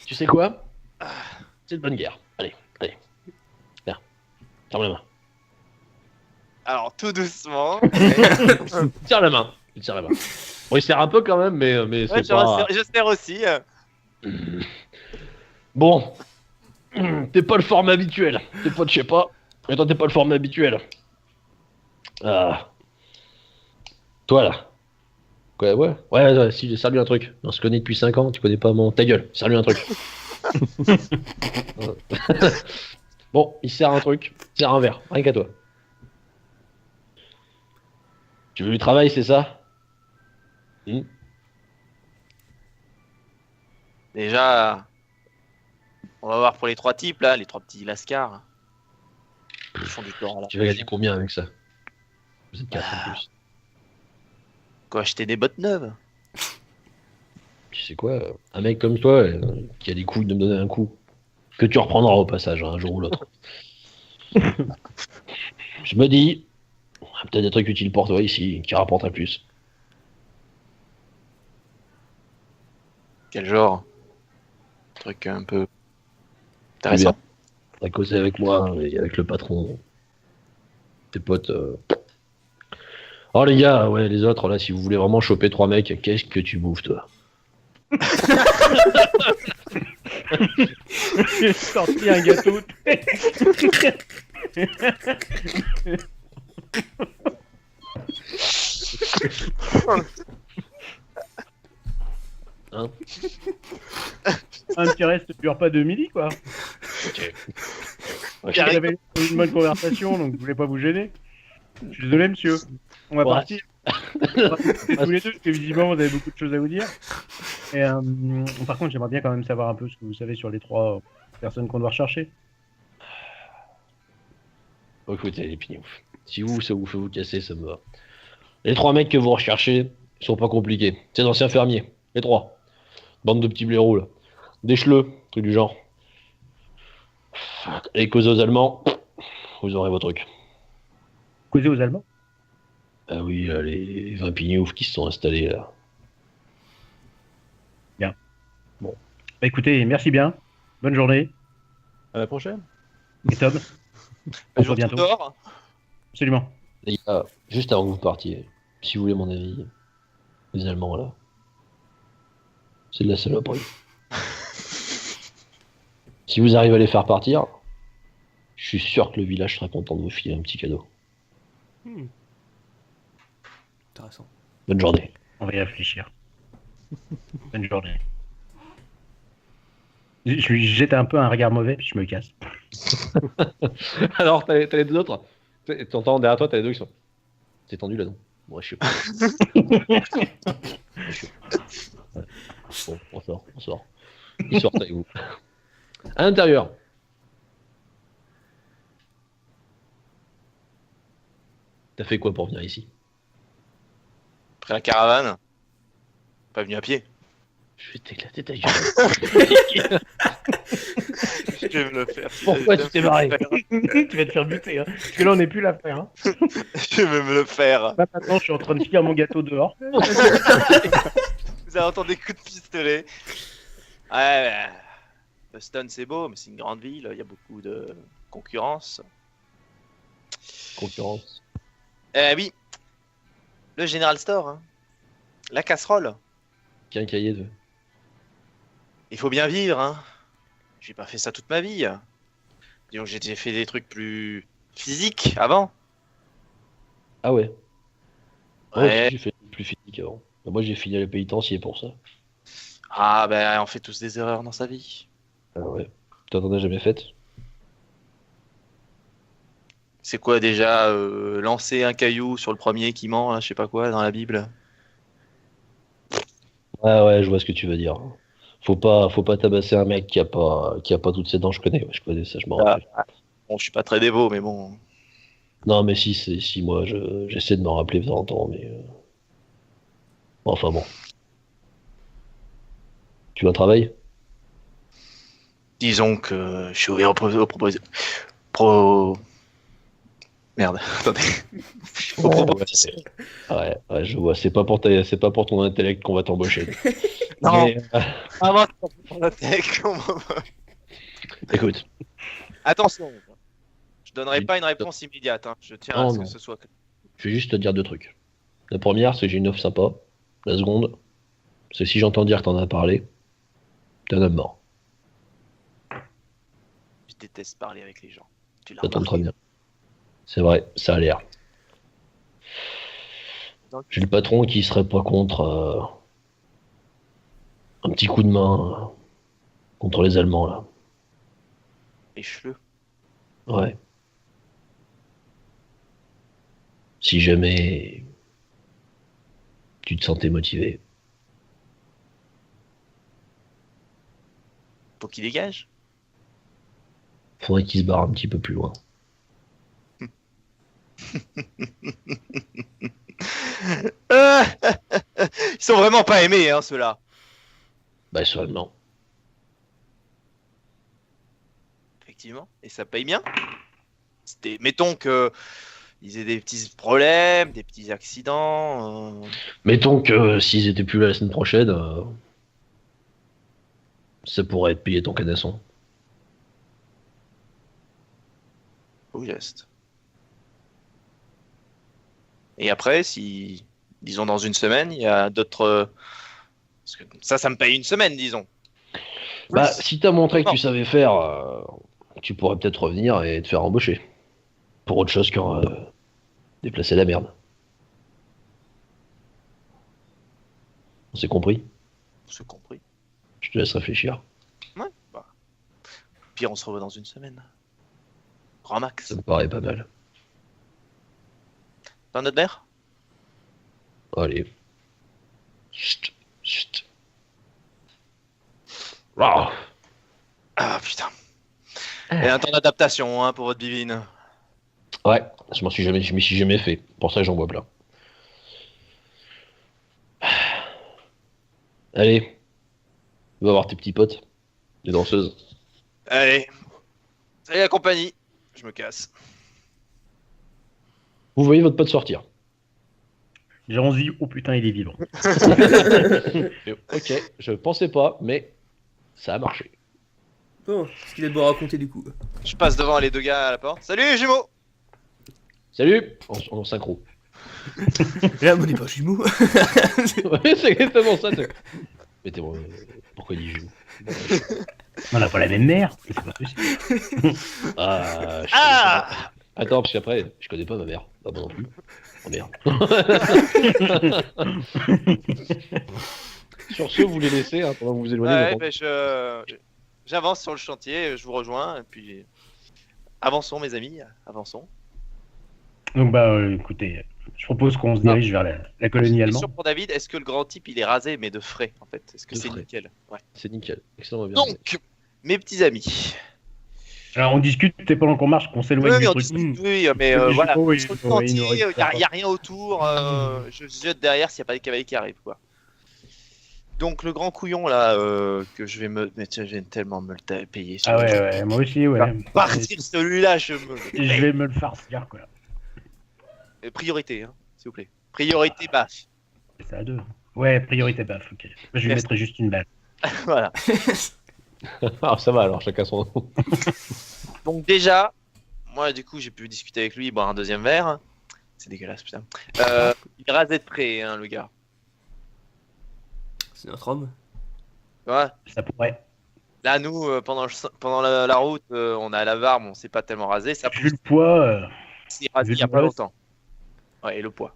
Tu sais quoi? C'est de bonne guerre. Allez. Là. Ferme la main. Alors, tout doucement. Tire la main. Bon, il sert un peu quand même, mais Ouais, c'est pas... je sers aussi. Bon. T'es pas le format habituel. T'es pas, je sais pas. Mais toi, t'es pas le format habituel. Ah. Toi, là. Ouais, si, sers-lui un truc. On se connaît depuis 5 ans, tu connais pas mon... Ta gueule, sers-lui un truc. Bon, il sert un truc. Il sert un verre, rien qu'à toi. Tu veux du travail, c'est ça? Déjà, on va voir pour les 3 types là, les 3 petits lascars. Ils font du tort là. Tu vas gagner combien avec ça? Vous êtes 4 en plus. Quoi, acheter des bottes neuves? Tu sais quoi? Un mec comme toi, qui a les couilles de me donner un coup, que tu reprendras au passage, hein, un jour ou l'autre. Je me dis, peut-être des trucs utiles pour toi ici, qui rapporteraient plus. Quel genre? Truc un peu intéressant. T'as causé avec moi et avec le patron. Tes potes. Oh les gars, ouais, les autres, là, si vous voulez vraiment choper 3 mecs, qu'est-ce que tu bouffes, toi? J'ai sorti un gâteau. Hein? Un petit reste du repas de midi, quoi. Ok. J'avais une bonne conversation, donc je voulais pas vous gêner. Je suis désolé, monsieur. On va Ouais. partir. On va partir tous les deux, parce que visiblement, vous avez beaucoup de choses à vous dire. Et par contre, j'aimerais bien quand même savoir un peu ce que vous savez sur les 3 personnes qu'on doit rechercher. Bon, écoutez, les pignoufs. Si vous, ça vous fait vous casser, ça me va. Les 3 mecs que vous recherchez, ils sont pas compliqués. C'est d'anciens fermiers. Les 3. Bande de petits blaireaux, là. Des cheleux, truc du genre. Les causes aux Allemands, vous aurez vos trucs. Causer aux Allemands. Ah oui, les 20 pignoufs qui se sont installés là. Bah écoutez, merci bien. Bonne journée. À la prochaine. Et Tom, on se Je voit bientôt. dehors. Absolument. Les gars, juste avant que vous partiez, si vous voulez mon avis, les Allemands là, c'est de la saloperie. Si vous arrivez à les faire partir, je suis sûr que le village sera content de vous filer un petit cadeau. Intéressant. Bonne journée. On va y réfléchir. Bonne journée. Je lui jette un peu un regard mauvais, puis je me casse. Alors, t'as les deux autres. T'entends derrière toi, t'as les deux qui sont. T'es tendu là, non? Moi, je sais pas. Ouais. Bon, on sort. Ils sortent avec vous. À l'intérieur. T'as fait quoi pour venir ici? Après la caravane. Pas venu à pied. Je vais t'éclater ta gueule. Je vais me le faire. Pourquoi tu t'es barré? Tu vas te faire buter, hein. Parce que là, on n'est plus l'affaire. Hein. Je vais me le faire. Là, maintenant, je suis en train de finir mon gâteau dehors. Vous avez entendu des coups de pistolet. Ouais, Boston c'est beau, mais c'est une grande ville, il y a beaucoup de concurrence. Concurrence. Oui, le General Store, hein. La casserole. Quincaillier de. Il faut bien vivre, hein. J'ai pas fait ça toute ma vie. Disons que j'ai déjà fait des trucs plus physiques avant. Ah ouais. Moi aussi, Ouais. j'ai fait plus physique avant. Moi, j'ai fini à la pénitencier pour ça. Ah ben, on fait tous des erreurs dans sa vie. Ah ouais. Toi, t'en as jamais fait? C'est quoi déjà lancer un caillou sur le premier qui ment, là, je sais pas quoi, dans la Bible. Ah ouais, je vois ce que tu veux dire. Faut pas tabasser un mec qui a pas toutes ses dents. Je connais ça, je m'en Ah, rappelle. bon, je suis pas très dévot, mais bon. Non, mais si, moi, j'essaie de m'en rappeler de temps en temps, mais enfin bon. Tu vas au travail? Disons que je suis ouvert aux propositions. Pro... Merde, attendez. Aux propositions. Ouais, je vois. C'est pas pour ton intellect qu'on va t'embaucher. Non, Mais, vraiment, c'est pas pour la tech. écoute, Attention, je donnerai pas une réponse immédiate. Hein. Je tiens à Non, ce que non. ce soit. je vais juste te dire deux trucs. La première, c'est que j'ai une offre sympa. La seconde, c'est si j'entends dire que t'en as parlé, t'es un homme mort. Je déteste parler avec les gens. Tu l'as Ça tombe très remarqué. bien. C'est vrai, ça a l'air. Donc, J'ai le patron qui serait pas contre un petit coup de main contre les Allemands, là. les cheveux. Ouais. Si jamais tu te sentais motivé. Faut qu'il dégage. Faudrait qu'il se barre un petit peu plus loin. Ils sont vraiment pas aimés, hein, ceux-là. Bah, seulement. Effectivement. Et ça paye bien. Mettons que ils aient des petits problèmes, des petits accidents. Mettons que s'ils étaient plus là la semaine prochaine, ça pourrait être payé ton canasson. Au geste. Et après, si, disons, dans une semaine, il y a d'autres. Parce que ça me paye une semaine, disons. Bah, Plus. si t'as montré que Non. tu savais faire, tu pourrais peut-être revenir et te faire embaucher. Pour autre chose que déplacer la merde. On s'est compris? C'est compris. Je te laisse réfléchir. Ouais. Bah. Pire, on se revoit dans une semaine. Grand max. Ça me paraît pas mal. T'as un autre verre? Allez. Chut, chut. Ah. Ah putain. Et un temps d'adaptation hein, pour votre bivine. Ouais, je m'y suis jamais fait. Pour ça, j'en bois plein. Allez, va voir tes petits potes, les danseuses. Allez. Salut la compagnie. Je me casse. Vous voyez votre pote sortir. J'ai envie, oh putain, il est vivant. Ok, je pensais pas, mais ça a marché. Bon, qu'est-ce qu'il a de beau raconter du coup? Je passe devant les deux gars à la porte. Salut les jumeaux. Salut, en synchro. Là, on n'est pas jumeaux. Ouais, c'est exactement ça. Mais t'es bon, pourquoi il dit jumeaux? On n'a pas la même mère, c'est pas possible. Ah, je connais Ah pas. Attends, parce qu'après, je connais pas ma mère. Ah bon non plus. Oh merde. Sur ce, vous les laissez hein, pendant que vous vous éloignez. Ouais, donc. ben j'avance sur le chantier, je vous rejoins, et puis avançons mes amis, avançons. Donc bah écoutez, je propose qu'on se dirige vers la colonie Une allemande. question pour David, est-ce que le grand type il est rasé mais de frais en fait? Est-ce que De c'est frais. nickel? Ouais. C'est nickel. Excellent. Bien. Donc, mes petits amis. Alors on discute pendant qu'on marche, qu'on s'éloigne Oui, du on truc. discute, oui, mais Les voilà. jumeaux, Sur le il nous chantier, reste il n'y a rien autour, je jette derrière s'il n'y a pas des cavaliers qui arrivent quoi. Donc le grand couillon là, que je vais me... Mais tiens, je vais tellement me le payer. Ah ouais, moi aussi, ouais. Partir celui-là, je me... Je vais me le farcir, quoi. Priorité, hein, s'il vous plaît. Priorité basse. C'est ça à deux. Ouais, priorité baf, ok. Je lui Merci. mettrai juste une balle. Voilà. Ah, ça va alors, chacun son. Donc déjà, moi du coup j'ai pu discuter avec lui, boire un deuxième verre. C'est dégueulasse putain. Il est rasé de près hein, le gars. C'est notre homme. Tu vois Ça pourrait. là nous pendant la route on a la barbe, on s'est pas tellement rasé. Ça Vu le poids, s'est rasé vu il y a le pas poids, longtemps. Ouais et le poids.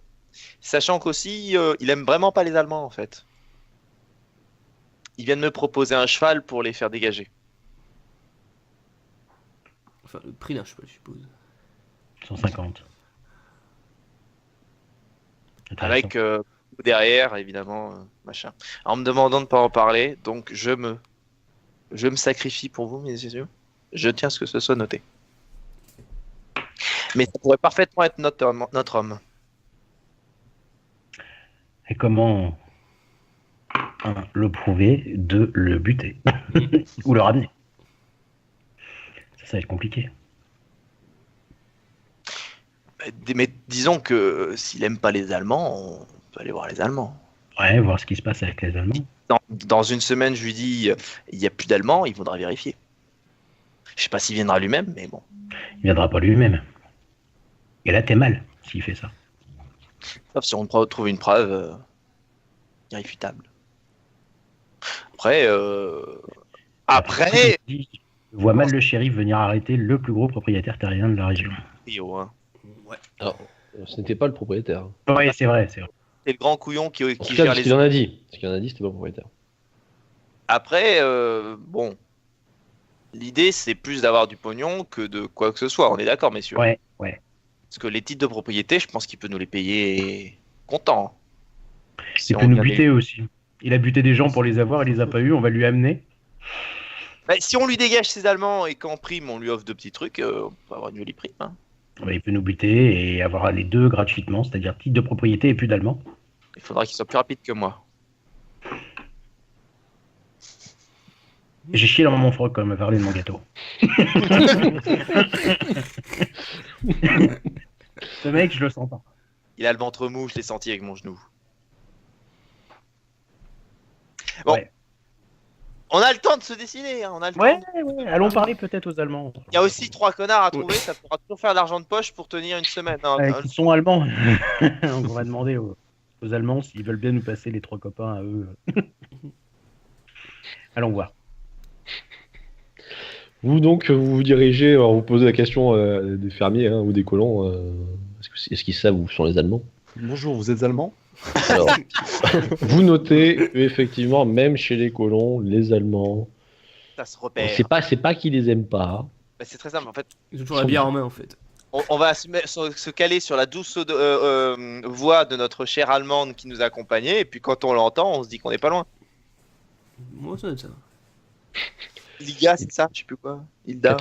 Sachant qu'aussi il aime vraiment pas les Allemands en fait. Il vient de me proposer un cheval pour les faire dégager. Enfin, le prix d'un cheval, je suppose. 150. Avec derrière, évidemment, machin. En me demandant de ne pas en parler, donc je me sacrifie pour vous, mes yeux. Je tiens à ce que ce soit noté. Mais ça pourrait parfaitement être notre homme. Et comment le prouver de le buter ou le ramener? Ça va être compliqué. Mais disons que s'il aime pas les Allemands, on peut aller voir les Allemands. Ouais, voir ce qui se passe avec les Allemands. Dans une semaine, je lui dis il n'y a plus d'Allemands, il faudra vérifier. Je sais pas s'il viendra lui-même, mais bon. Il viendra pas lui-même. Et là, t'es mal s'il fait ça. Sauf si on trouve une preuve irréfutable. Après, Je vois mal le shérif venir arrêter le plus gros propriétaire terrien de la région. Rio, hein. Ouais. Alors, ce n'était pas le propriétaire. Ouais, c'est vrai, c'est vrai. C'est le grand couillon qui En tout cas, gère ce les. qu'il en a dit. Ce qu'il en a dit, c'était pas le propriétaire. Après, bon, l'idée c'est plus d'avoir du pognon que de quoi que ce soit. On est d'accord, messieurs. Ouais. Parce que les titres de propriété, je pense qu'il peut nous les payer content. Si Il on peut nous vient buter aussi. Il a buté des gens pour les avoir, il les a pas eu, on va lui amener. Bah, si on lui dégage ses Allemands et qu'en prime on lui offre de petits trucs, on peut avoir une jolie prime. Hein. Il peut nous buter et avoir les deux gratuitement, c'est-à-dire titre de propriété et plus d'allemand. Il faudra qu'il soit plus rapide que moi. J'ai chié dans mon froc quand même à parler de mon gâteau. Ce mec, je le sens pas. Il a le ventre mou, je l'ai senti avec mon genou. Bon. Ouais. On a le temps de se décider, hein, on a le Ouais, temps. allons parler peut-être aux Allemands. Il y a aussi 3 connards à trouver, ça pourra toujours faire de l'argent de poche pour tenir une semaine. Hein. Qui sont allemands. Donc on va demander aux Allemands s'ils veulent bien nous passer les 3 copains à eux. Allons voir. Vous donc, vous vous dirigez, alors vous posez la question des fermiers ou des colons. Est-ce qu'ils savent où sont les Allemands? Bonjour, vous êtes allemand? Alors, vous notez qu'effectivement, même chez les colons, les Allemands, Ça se repère. c'est pas qu'ils les aiment pas. Bah, c'est très simple, en fait. Ils ont toujours la bière en main en fait. On va se caler sur la douce voix de notre chère Allemande qui nous accompagnait, et puis quand on l'entend, on se dit qu'on n'est pas loin. Moi ça doit être ça. Liga, c'est ça? Je sais plus quoi. Hilda.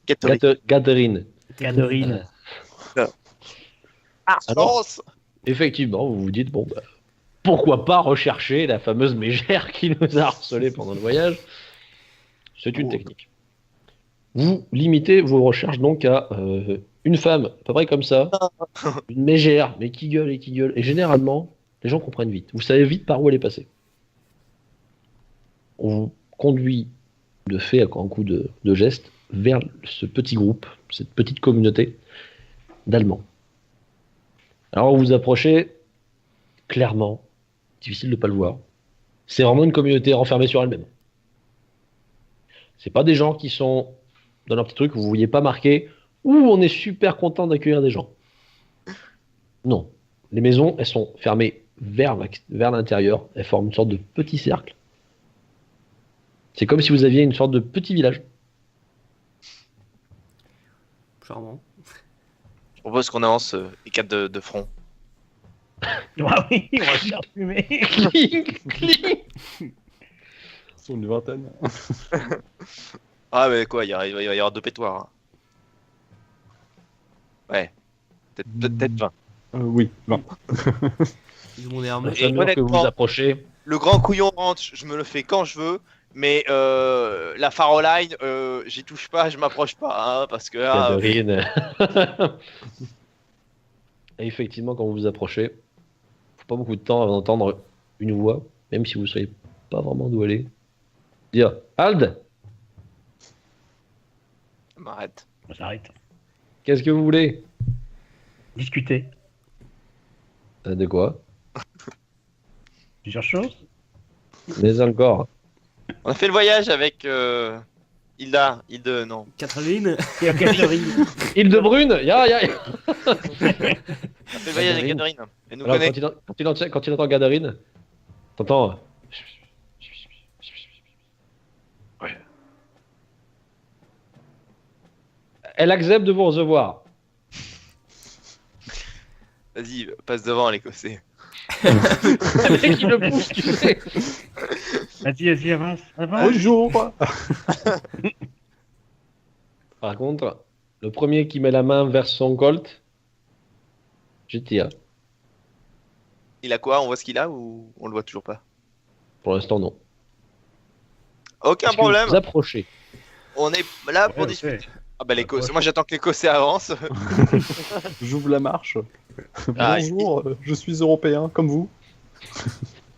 Catherine. Catherine. Catherine. Ah, Alors, France. Effectivement, vous vous dites, bon, bah, pourquoi pas rechercher la fameuse mégère qui nous a harcelés pendant le voyage? C'est une technique. Vous limitez vos recherches donc à une femme, à peu près comme ça, une mégère, mais qui gueule et qui gueule. Et généralement, les gens comprennent vite. Vous savez vite par où elle est passée. On vous conduit de fait en coup de geste vers ce petit groupe, cette petite communauté d'Allemands. Alors vous vous approchez, clairement, difficile de ne pas le voir. C'est vraiment une communauté renfermée sur elle-même. C'est pas des gens qui sont dans leur petit truc, vous ne voyez pas marqué « Ouh, on est super content d'accueillir des gens ». Non. Les maisons, elles sont fermées vers l'intérieur, elles forment une sorte de petit cercle. C'est comme si vous aviez une sorte de petit village. Charmant. Je propose qu'on avance les 4 de front. Ah oui, on va se faire fumer. Ils sont une vingtaine. Ah, mais quoi, il va y avoir 2 pétoires. Hein. Ouais. Peut-être 20. Oui, non. Ils ont armé. À mesure que vous vous approchez, Le grand couillon ranch, je me le fais quand je veux. Mais la Faroline, j'y touche pas, je m'approche pas. Hein, parce que là. Catherine. Et effectivement, quand vous vous approchez, faut pas beaucoup de temps avant d'entendre une voix, même si vous ne savez pas vraiment d'où elle est, dire Hald, M'arrête. On s'arrête. qu'est-ce que vous voulez? Discuter. De quoi? Plusieurs choses. Mais encore. On a fait le voyage avec Hilde, non. Catherine. Et à Catherine. Île de Brune, ya. On a fait le voyage avec Catherine. Elle nous Alors, connaît. quand il entend Gadarine, t'entends. Ouais. Elle accepte de vous recevoir. Vas-y, passe devant l'écossais. Le mec, il le pousse, tu sais. Vas-y, avance. Bonjour. Par contre, le premier qui met la main vers son colt, je tire. Il a quoi? On voit ce qu'il a ou on le voit toujours pas? Pour l'instant, non. Aucun Est-ce que problème. vous vous approchez. On est là pour discuter. Ah bah l'Écosse. Moi j'attends que l'Écossais avance. J'ouvre la marche. Ah, Bonjour, je suis européen, comme vous.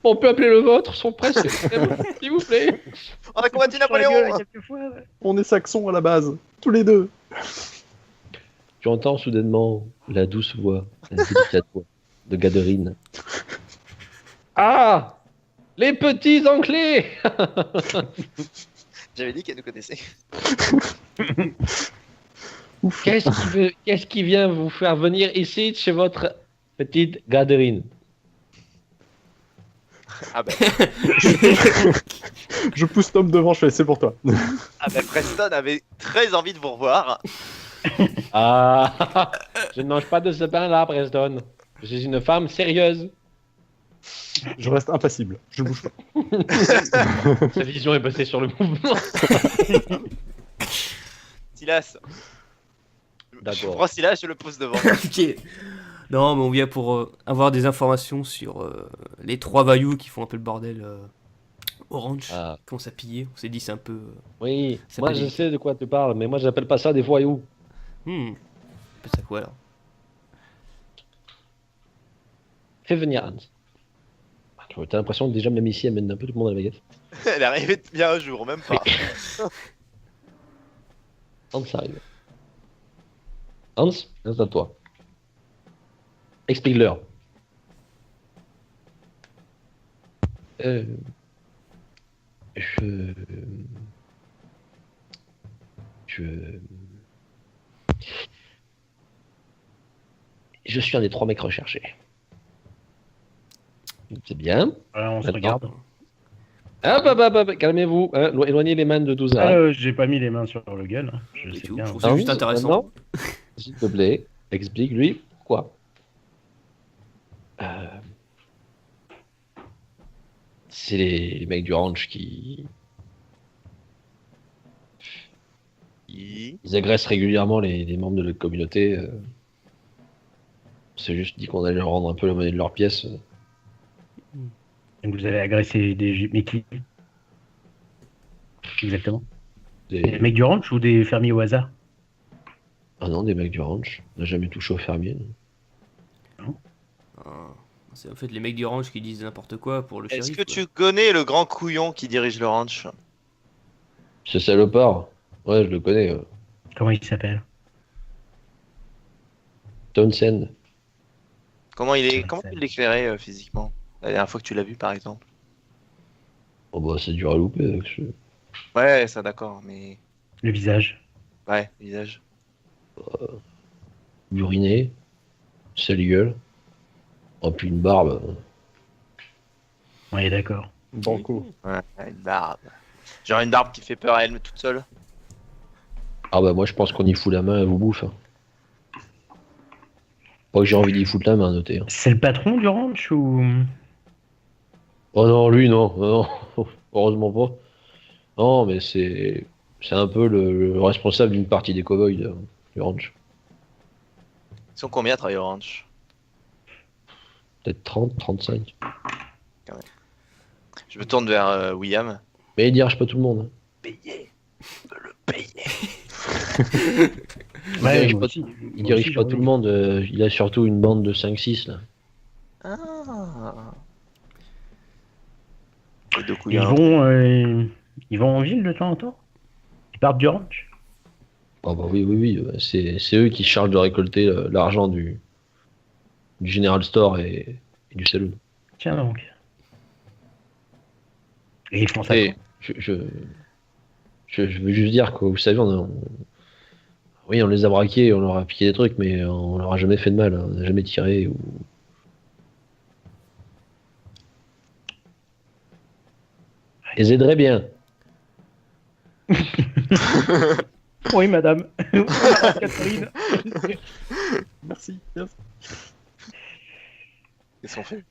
On peut appeler le vôtre, sont presque. S'il vous plaît. On a combattu Napoléon. On est saxons à la base, tous les deux. Tu entends soudainement la douce voix, la délicate voix de Gaderine. Ah, les petits Anglais. J'avais dit qu'elle nous connaissait. Ouf. Qu'est-ce qui vient vous faire venir ici chez votre petite Gaderine? Ah bah, Je pousse Tom devant, je fais c'est pour toi. Preston avait très envie de vous revoir. Ah, je ne mange pas de ce pain-là, Preston. Je suis une femme sérieuse. Je reste impassible, je ne bouge pas. Sa vision est basée sur le mouvement. Silas. Je D'accord. prends Silas, je le pousse devant. Ok. Non, mais on vient pour avoir des informations sur les 3 vailloux qui font un peu le bordel Orange. Ah, Qui commencent à piller. On s'est dit c'est un peu. oui, Ça moi peut je aller. sais de quoi tu parles, mais moi j'appelle pas ça des voyous. On appelle ça quoi alors? Fais venir Hans. Ah, t'as l'impression que déjà même ici elle mène un peu tout le monde à la baguette. Elle est arrivée bien un jour, même pas. Hans arrive. Hans, installe-toi. Explique-leur. Euh, je... Je suis un des 3 mecs recherchés. C'est bien. Voilà, on se Attends. regarde. Calmez-vous. Hein, éloignez les mains de Douzara. J'ai pas mis les mains sur le gun. Je Et sais tout, bien. je trouve ça juste intéressant. Maintenant, s'il te plaît, explique-lui pourquoi. C'est les mecs du ranch qui... Ils agressent régulièrement les membres de notre communauté. On s'est juste dit qu'on allait leur rendre un peu la monnaie de leurs pièces. Donc vous avez agressé des... Mais qui? Exactement. Des Des... mecs du ranch ou des fermiers au hasard? Ah non, des mecs du ranch. On n'a jamais touché aux fermiers. non. Ah, c'est en fait les mecs du ranch qui disent n'importe quoi pour le Est-ce shérif. que quoi. tu connais le grand couillon qui dirige le ranch? Ce salopard. Ouais, je le connais. Comment il s'appelle? Townsend. Comment tu l'éclairais physiquement? La dernière fois que tu l'as vu, par exemple. Oh bah c'est dur à louper avec ce... Ouais, ça d'accord, mais... Le visage. Ouais, visage. Uriné. Sale gueule. Oh puis une barbe. Ouais, d'accord. Banco. Ouais, une barbe. Genre une barbe qui fait peur à elle toute seule. Ah bah moi je pense qu'on y fout la main, elle vous bouffe. hein. Pas que j'ai envie d'y foutre la main, notez. hein. C'est le patron du ranch ou... Oh non, lui non, non, non. Heureusement pas. Non, mais c'est un peu le responsable d'une partie des cow-boys du ranch. Ils sont combien à travailler au ranch? Peut-être 30, 35. Je me tourne vers William. Mais il dirige pas tout le monde. hein. Payer. Le payer. Il dirige moi pas, aussi. il Moi dirige aussi, pas j'ai tout le envie. monde. Il a surtout une bande de 5-6 là. Ah. Les deux Ils couillons. ils vont en ville de temps en temps? Ils partent du ranch? Ah bah oui, oui, oui. C'est eux qui se chargent de récolter l'argent du General Store et du saloon. Tiens donc. Et ils font ça. Et je veux juste dire que vous savez, oui, on les a braqués, on leur a piqué des trucs, mais on leur a jamais fait de mal, hein. On n'a jamais tiré ou... Je les aiderait bien. Oui, madame. Catherine. Merci. Yes. Qu'est-ce qu'on fait?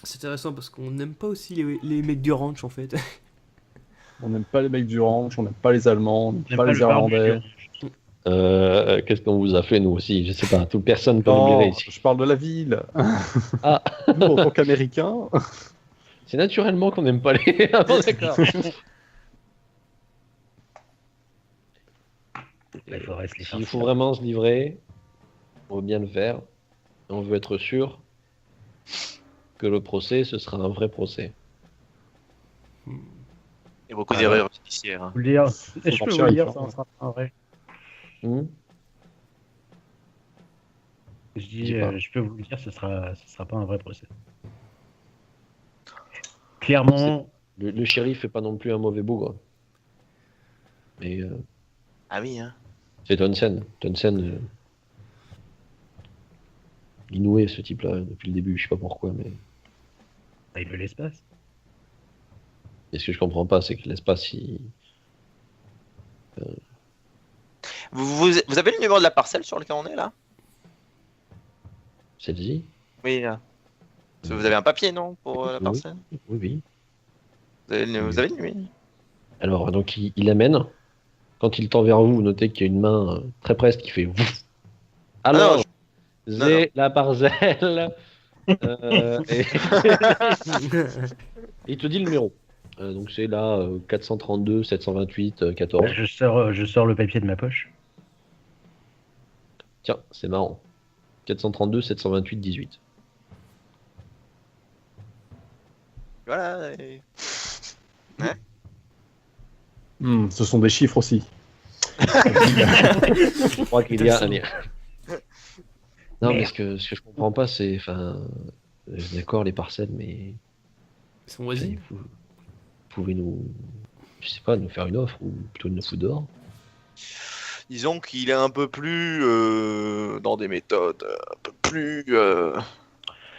C'est intéressant parce qu'on n'aime pas aussi les mecs du ranch en fait. On n'aime pas les mecs du ranch, on n'aime pas les Allemands, on n'aime J'aime pas les le barbecue. Irlandais. Qu'est-ce qu'on vous a fait, nous aussi? Je sais pas, toute personne peut nous Non, virer ici. je parle de la ville. Ah, Nous, en tant qu'Américains, c'est naturellement qu'on n'aime pas les. Ah bon, d'accord. Il faudrait se les faire S'il faut faire. vraiment se livrer, on veut bien le faire. Et on veut être sûr que le procès, ce sera un vrai procès. Il y a beaucoup Ah, d'erreurs judiciaires. hein. Vous le dire, Faut je peux partir vous le avec dire, ça. ça en sera pas un vrai. Hmm. Je dis, J'ai pas. je peux vous le dire, ce sera pas un vrai procès. Clairement, Le shérif fait pas non plus un mauvais bougre. Mais Ah oui, hein. c'est Townsend. Townsend, inoué ce type-là depuis le début. Je sais pas pourquoi, mais il veut l'espace. et ce que je comprends pas, c'est que l'espace, Vous avez le numéro de la parcelle sur lequel on est là? celle-ci. Oui. Là. Parce que vous avez un papier, non, pour la Oui. parcelle? Oui, oui. Vous avez le numéro? Alors, donc il amène. Quand il tend vers vous, vous notez qu'il y a une main très preste qui fait vouf. Alors, non, j'ai la parcelle. Et... il te dit le numéro. Donc c'est là 432 728 14. Je sors le papier de ma poche. Tiens, c'est marrant. 432 728 18. Voilà. et- Ce sont des chiffres aussi. Je crois qu'il y a un lien. Non, mais Merde. ce que je comprends pas, c'est. Enfin, d'accord, les parcelles, mais. Ils sont Enfin, voisins. vous pouvez nous. Je sais pas, nous faire une offre ou plutôt nous foutre dehors. Disons qu'il est un peu plus dans des méthodes un peu plus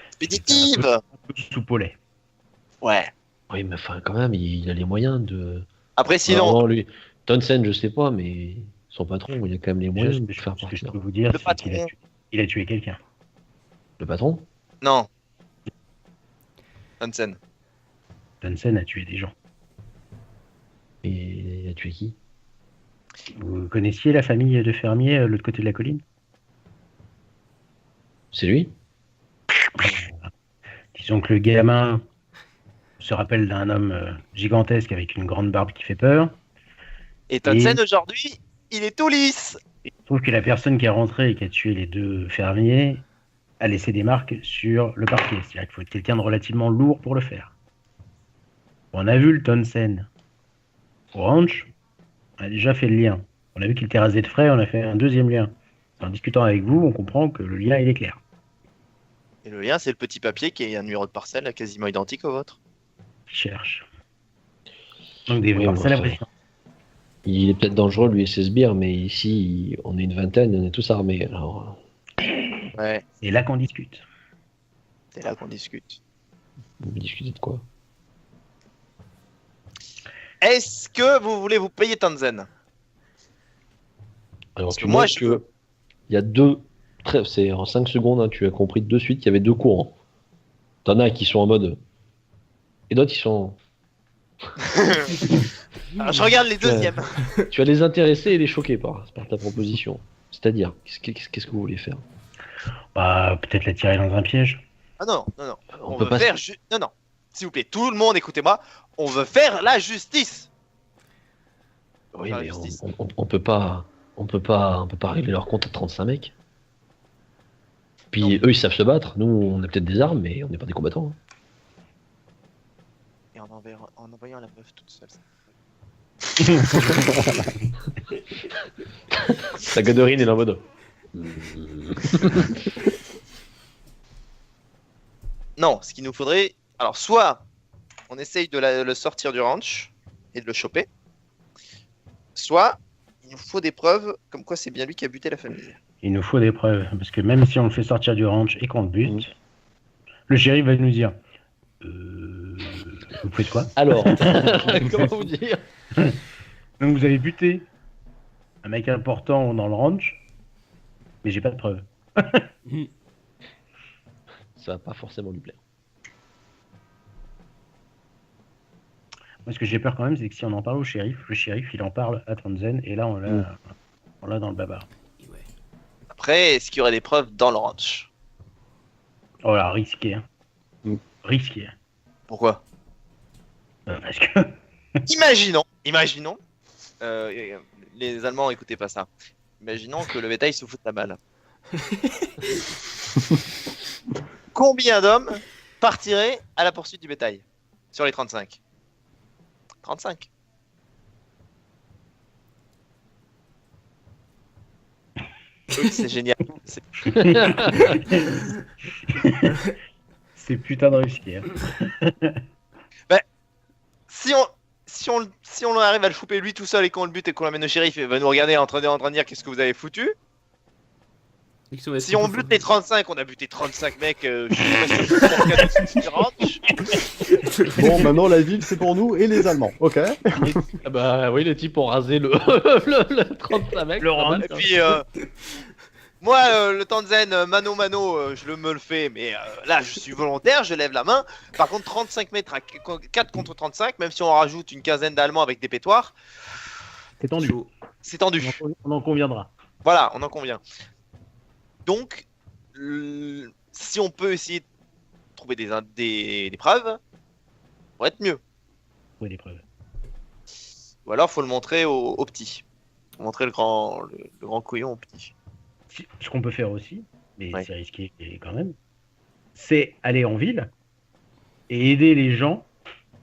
expéditives. Un peu soupe au lait. Ouais. Oui, mais enfin, quand même, il a les moyens de. Après, sinon, Alors, lui, Townsend, je sais pas, mais son patron, il a quand même les moyens de faire Ce que je partir. peux vous dire, Le c'est qu'il patron. il a tué quelqu'un. Le patron? non. Hansen. Townsend a tué des gens. Et il a tué qui? Vous connaissiez la famille de fermiers de l'autre côté de la colline? C'est lui? Disons que le gamin se rappelle d'un homme gigantesque avec une grande barbe qui fait peur. Et Hansen, aujourd'hui, il est tout lisse. Il se trouve que la personne qui est rentrée et qui a tué les deux fermiers a laissé des marques sur le parquet. C'est-à-dire qu'il faut être quelqu'un de relativement lourd pour le faire. On a vu le Townsend au ranch, on a déjà fait le lien. On a vu qu'il était rasé de frais, on a fait un deuxième lien. En discutant avec vous, on comprend que le lien il est clair. Et le lien, c'est le petit papier qui est un numéro de parcelle quasiment identique au vôtre. Je cherche. Donc des Oui, parcelles à enfin, pression. Il est peut-être dangereux, lui et ses sbires, mais ici, on est une vingtaine, on est tous armés. Alors, Ouais. C'est là qu'on discute. C'est là qu'on discute. vous discutez de quoi? Est-ce que vous voulez vous payer Tanzen? Alors, Parce tu que moi, vois je que veux. il y a deux. C'est en 5 secondes, hein, tu as compris de suite qu'il y avait deux courants. T'en as qui sont en mode. Et d'autres, ils sont. Alors, je regarde les deuxièmes. Tu vas les intéresser et les choquer par ta proposition. C'est-à-dire, qu'est-ce que vous voulez faire? Bah, peut-être la tirer dans un piège. Ah non, non, non. On On peut veut pas. faire. Non, non. S'il vous plaît, tout le monde, écoutez-moi. On veut faire la justice. Oui, faire la mais justice. on peut pas. On peut pas régler leur compte à 35 mecs. Puis Non. eux, ils savent se battre. Nous, on a peut-être des armes, mais on n'est pas des combattants. Et en envoyant la meuf toute seule. Ta Gadorine est en mode. Non, ce qu'il nous faudrait. Alors, soit on essaye de le sortir du ranch et de le choper, soit il nous faut des preuves comme quoi c'est bien lui qui a buté la famille. Il nous faut des preuves. Parce que même si on le fait sortir du ranch et qu'on le bute, le shérif va nous dire vous faites quoi? Alors, comment vous dire? Donc vous avez buté un mec important dans le ranch, mais j'ai pas de preuves. Ça va pas forcément lui plaire. Moi, ce que j'ai peur quand même, c'est que si on en parle au shérif, le shérif, il en parle à Townsend, et là, on l'a dans le babar. Et ouais. Après, est-ce qu'il y aurait des preuves dans le ranch? Oh là, risqué. Hein. Mm. Risqué. Pourquoi? Parce que... Imaginons, les Allemands, écoutez pas ça. Imaginons que le bétail se fout de la balle. Combien d'hommes partiraient à la poursuite du bétail sur les 35? 35. Oui, c'est génial. c'est putain de risqué. Hein. Si on arrive à le choper lui tout seul et qu'on le bute et qu'on l'amène au shérif, il va nous regarder en train de dire qu'est-ce que vous avez foutu. Si on bute les 35, on a buté 35 mecs, je suis pas sûr que Bon, maintenant la ville c'est pour nous et les Allemands, ok. Ah bah oui, les types ont rasé le, le 35 mecs. Le rang. Et puis, moi, le Tanzen, mano, je me le fais, mais là, je suis volontaire, je lève la main. Par contre, 35 mètres à 4 contre 35, même si on rajoute une quinzaine d'Allemands avec des pétoires, C'est tendu. Chaud. c'est tendu. On en conviendra. Voilà, on en convient. Donc, si on peut essayer de trouver des preuves, pour être mieux. Oui, des preuves. Ou alors, faut le montrer au petit. Faut montrer le grand couillon au petit. Ce qu'on peut faire aussi, mais Ouais. c'est risqué quand même, c'est aller en ville et aider les gens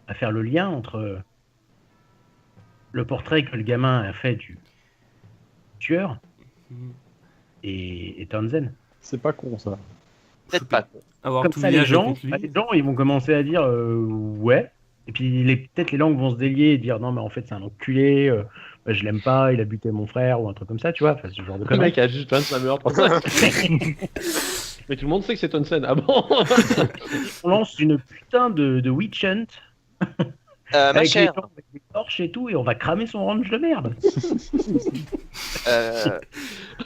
à faire le lien entre le portrait que le gamin a fait du tueur Mhm. et Townsend. C'est pas con ça. Peut-être pas. Avoir Comme tout ça, le les village contre lui. gens, ils vont commencer à dire ouais. Et puis peut-être les langues vont se délier et dire non, mais en fait, c'est un enculé, bah, je l'aime pas, il a buté mon frère ou un truc comme ça, tu vois. Enfin, ce genre de Le conneries. mec a juste 25 meurtres. Mais tout le monde sait que c'est Townsend. Ah bon? On lance une putain de witch hunt Ma avec, chère, avec des torches et tout, et on va cramer son ranch de merde.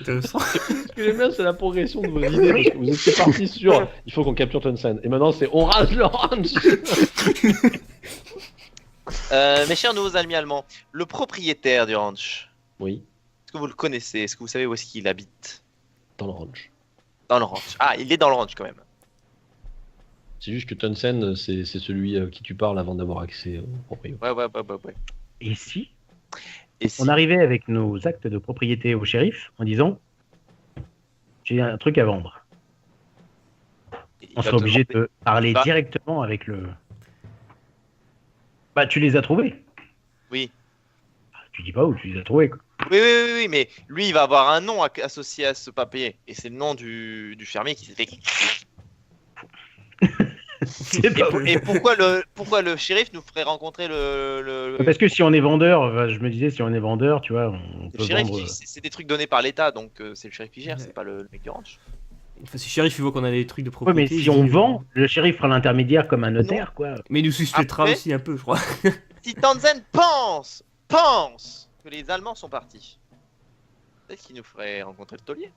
Intéressant. Ce que j'aime bien, c'est la progression de vos idées. Parce que vous étiez parti sur il faut qu'on capture Townsend. Et maintenant, c'est on rase le ranch. mes chers nouveaux amis allemands, le propriétaire du ranch, Oui, est-ce que vous le connaissez? Est-ce que vous savez où est-ce qu'il habite? dans le ranch. Dans le ranch. Ah, il est dans le ranch quand même. C'est juste que Townsend, c'est celui qui tu parles avant d'avoir accès au proprio. Ouais. Et si Et si... on arrivait avec nos actes de propriété au shérif en disant j'ai un truc à vendre, il on va serait obligé demander- de parler Bah. directement avec le. Bah, tu les as trouvés. Oui. Tu dis pas où tu les as trouvés, quoi. Oui, mais lui, il va avoir un nom associé à ce papier. Et c'est le nom du fermier qui s'est fait. C'est Et, pas et pourquoi le shérif nous ferait rencontrer le Parce que si on est vendeur, enfin, je me disais, si on est vendeur, tu vois, on le peut shérif, vendre. c'est des trucs donnés par l'État, donc c'est le shérif qui gère, Ouais. c'est pas le mec du ranch. Enfin, si shérif il voit qu'on a des trucs de Ouais, propriété. mais il si on dit, vend, le shérif fera l'intermédiaire comme un notaire, quoi. Mais il nous suspectera Après- aussi un peu, je crois. Si Tanzen pense que les Allemands sont partis, peut-être qu'il nous ferait rencontrer le taulier.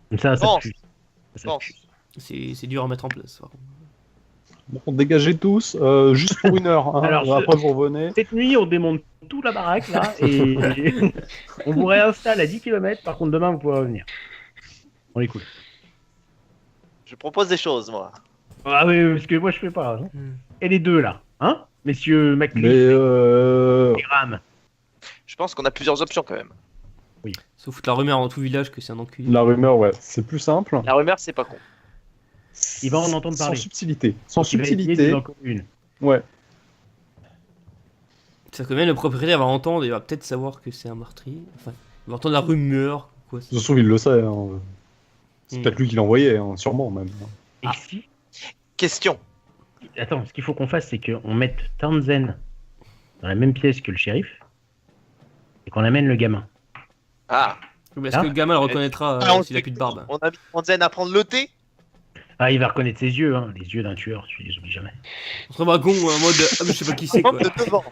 Comme ça Pense. pue. Ça Pense. pue. C'est dur à mettre en place. par contre. Bon, dégagez tous, juste pour une heure. Hein. Alors, Après vous revenez. Cette nuit, on démonte tout la baraque, là, et on vous réinstalle à 10 km. Par contre, demain, vous pourrez revenir. On les coule. Je propose des choses, moi. Ah oui, parce que moi, je fais pas. Hein. Hmm. Et les deux, là, hein, messieurs Mais McLean et Graham. Je pense qu'on a plusieurs options quand même. Sauf foutre la rumeur dans tout le village que c'est un enculé. la rumeur, ouais, c'est plus simple. La rumeur, c'est pas con. Il va en entendre parler. Sans subtilité. Sans Il va essayer subtilité. d'en encore une. Ouais. C'est que même le propriétaire va entendre et va peut-être savoir que c'est un meurtrier. Enfin, il va entendre la rumeur. Quoi, Ça se trouve, il le sait. Hein. C'est Hmm. peut-être lui qui l'envoyait, hein, sûrement même. Et Ah. si. Question. Attends, ce qu'il faut qu'on fasse, c'est qu'on mette Townsend dans la même pièce que le shérif et qu'on amène le gamin. Ah, Parce Ah. que le gamin le reconnaîtra on s'il a plus de barbe. On a mis Tanzen à prendre le thé. Ah, il va reconnaître ses yeux, hein, les yeux d'un tueur, tu les oublies jamais. On se con en mode ah, mais je sais pas qui c'est quoi. De devant.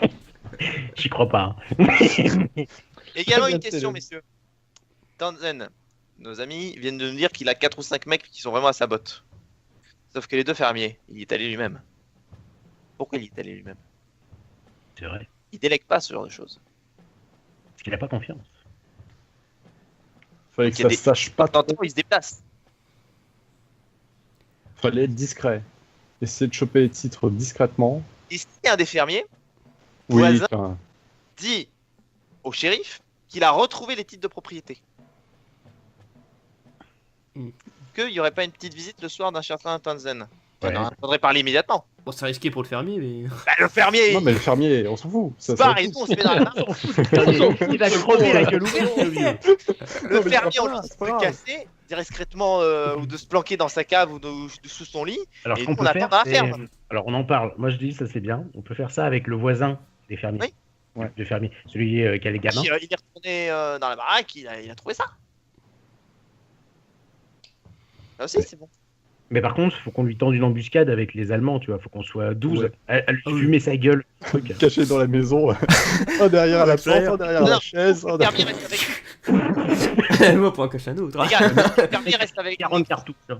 J'y crois pas. Hein. Également Très une bien, question, Télé. messieurs. Tanzen, nos amis viennent de nous dire qu'il a 4 ou 5 mecs qui sont vraiment à sa botte. Sauf que les deux fermiers, il y est allé lui-même. Pourquoi il est allé lui-même? C'est vrai. Il délègue pas ce genre de choses. Parce qu'il a pas confiance. Fallait Donc, que il y a ça se sache pas De temps en trop. temps, il se déplace. Fallait être discret. Essayer de choper les titres discrètement. Ici, un des fermiers Oui, Voisin. enfin, dit au shérif qu'il a retrouvé les titres de propriété. Hmm. Qu'il n'y aurait pas une petite visite le soir d'un certain Townsend. Ouais. Il faudrait parler immédiatement. Bon, c'est risqué pour le fermier, mais. Bah, le fermier, non, mais le fermier, on s'en fout. il part et nous on se met dans la main. Il a crevé la gueule ouverte, lui. Le Non, mais fermier, on c'est lui pas dit de grave, se casser discrètement ou de se planquer dans sa cave ou sous son lit. Alors, Et ce qu'on nous, peut on attend faire, dans la c'est... ferme. Alors, on en parle. Moi, je dis, ça, c'est bien. On peut faire ça avec le voisin des fermiers. Oui. Ouais. De fermier. Celui qui a les gamins. Il est retourné dans la baraque, il a trouvé ça. Là aussi, c'est bon. Mais par contre, faut qu'on lui tende une embuscade avec les Allemands, tu vois. Faut qu'on soit 12 Ouais. à lui Ah oui. fumer sa gueule. Caché dans la maison. un derrière la porte, un derrière la Non, chaise. Le un fermier derrière- reste avec nous. Moi, pour un coche un autre. Les gars, le fermier reste avec nous. 40 cartouches. hein.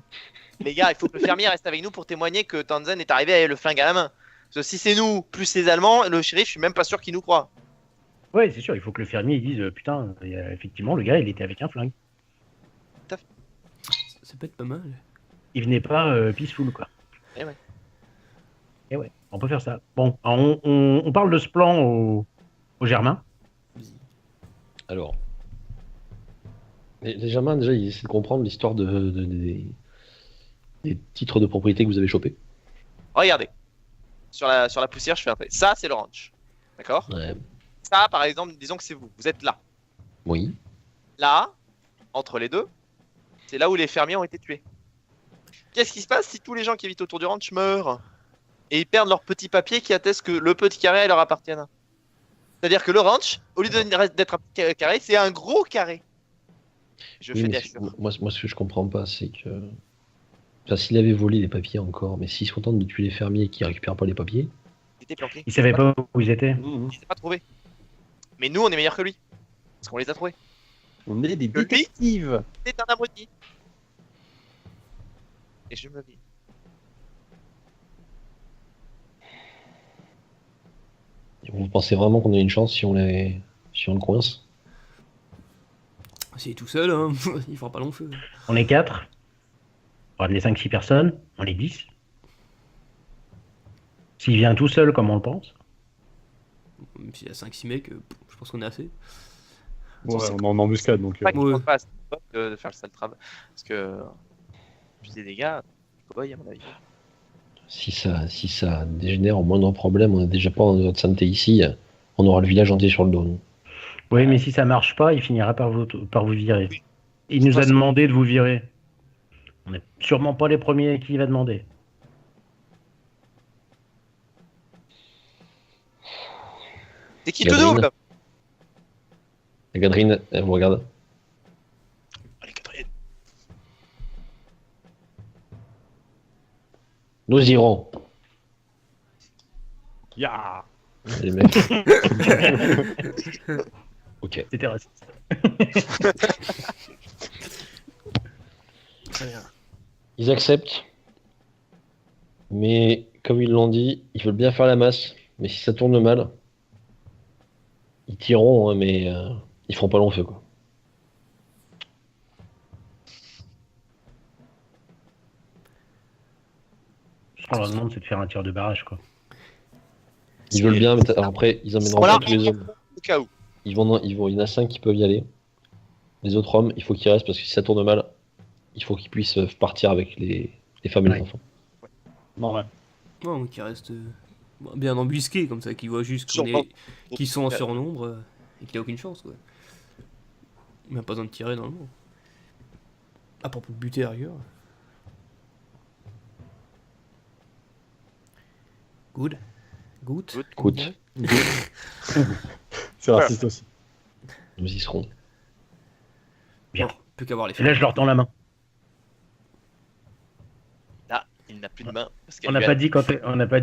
Les gars, il faut que le fermier reste avec nous pour témoigner que Townsend est arrivé avec le flingue à la main. Parce que si c'est nous plus les Allemands, le shérif, je suis même pas sûr qu'il nous croit. Ouais, c'est sûr. Il faut que le fermier il dise putain, effectivement, le gars, il était avec un flingue. Ça peut être pas mal. Il venait pas peaceful, quoi. Eh ouais. Et ouais, on peut faire ça. Bon, on parle de ce plan au Germain. Alors, les Germains, déjà, ils essaient de comprendre l'histoire des titres de propriété que vous avez chopés. Regardez. Sur la poussière, je fais un trait. Ça, c'est le ranch. D'accord? Ouais. Ça, par exemple, disons que c'est vous. Vous êtes là. Oui. Là, entre les deux, c'est là où les fermiers ont été tués. Qu'est-ce qui se passe si tous les gens qui habitent autour du ranch meurent et ils perdent leur petit papier qui atteste que le petit carré leur appartienne? C'est-à-dire que le ranch, au lieu d'être un petit carré, c'est un gros carré. Je Oui, fais mais des hachures. moi, ce que je comprends pas, c'est que. Enfin, s'il avait volé les papiers encore, mais s'il se contente de tuer les fermiers qui récupèrent pas les papiers. Il était planqué. Il savait pas où ils étaient. Mhm. Il s'est pas trouvé. Mais nous, on est meilleurs que lui. Parce qu'on les a trouvés. On est des Que lui détectives. C'est un abruti. Et je me dis. Vous pensez vraiment qu'on a une chance si on le coince? S'il est tout seul, hein, il fera pas long feu. On est 4. On va ramener 5-6 personnes. On est 10. S'il vient tout seul, comme on le pense. Même s'il y a 5-6 mecs, je pense qu'on est assez. Ouais, on est en embuscade donc. Pas qu'il Ouais. pense pas à ce de faire le sale travail. Parce que. Je dis des gars, cow-boy à mon avis. Si ça dégénère en moindre problème, on n'a déjà pas notre santé ici, on aura le village entier sur le dos. nous. Oui, mais si ça marche pas, il finira par vous virer. Il nous a demandé de vous virer. On n'est sûrement pas les premiers à qui il va demander. C'est qui te Gabriel. double? La Gadrine, elle vous regarde. Allez, Catherine. Nous irons. Ya. Les mecs. Ok. C'était raciste. Ils acceptent. Mais comme ils l'ont dit, ils veulent bien faire la masse. Mais si ça tourne mal, ils tireront, hein, mais ils feront pas long feu, quoi. Ce qu'on leur demande, c'est de faire un tir de barrage, quoi. Ils veulent bien, mais alors après, ils emmèneront Voilà. pas tous les hommes. Au cas où. Il y en a 5 qui peuvent y aller. Les autres hommes, il faut qu'ils restent parce que si ça tourne mal, il faut qu'ils puissent partir avec les femmes et les Ouais. enfants. Non, ouais. Ouais, qui reste bien embusqué, comme ça, qu'ils voient juste qu'ils sont en surnombre et qu'il a aucune chance, quoi. Il n'a pas besoin de tirer dans le monde. À propos de buter à rigueur. Good. Good. Écoute, C'est raciste aussi. nous y serons. Bien. Plus qu'à voir les Et là, je leur tends la main. Là, il n'a plus de main. Parce On n'a pas dit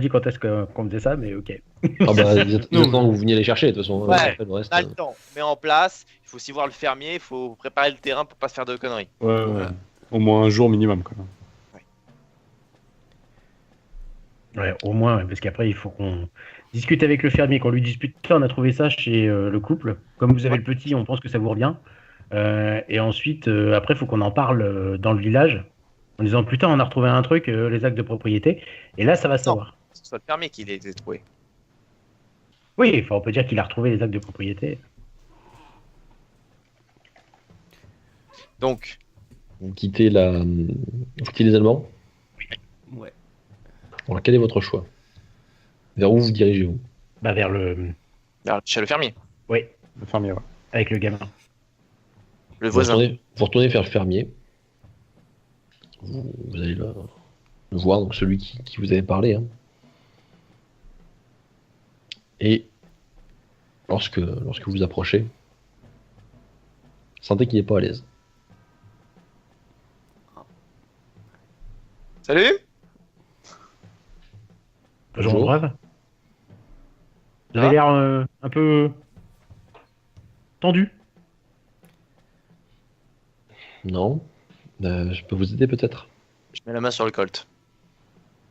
quand est-ce qu'on faisait ça, mais ok. Ah bah, ils attendent que vous veniez les chercher, de toute façon. Ouais, Après, le reste, On a le temps. On met en place. Il faut aussi voir le fermier. Il faut préparer le terrain pour pas se faire de conneries. Ouais. Au moins un jour minimum, quand même. Ouais, au moins, ouais, parce qu'après, il faut qu'on discute avec le fermier, qu'on lui dispute. On a trouvé ça chez le couple. Comme vous avez le petit, on pense que ça vous revient. Et ensuite, après, il faut qu'on en parle dans le village, en disant putain, on a retrouvé un truc, les actes de propriété. Et là, ça va se Non. savoir. Que ce soit le permis qui l'ait trouvé. Oui, enfin, on peut dire qu'il a retrouvé les actes de propriété. Donc, Vous quittez les Allemands. Ouais. Alors, quel est votre choix? Vers où vous dirigez-vous? Bah, vers le. chez le fermier, Oui, Le fermier, ouais. avec le gamin. le Vous voisin. retournez vers le fermier. Vous allez le voir, donc celui qui vous avait parlé. Hein. Et lorsque vous vous approchez, sentez qu'il n'est pas à l'aise. Salut. Bonjour, Bonjour. brave. Vous Ça avez va l'air un peu tendu. Non. Je peux vous aider peut-être. Je mets la main sur le colt.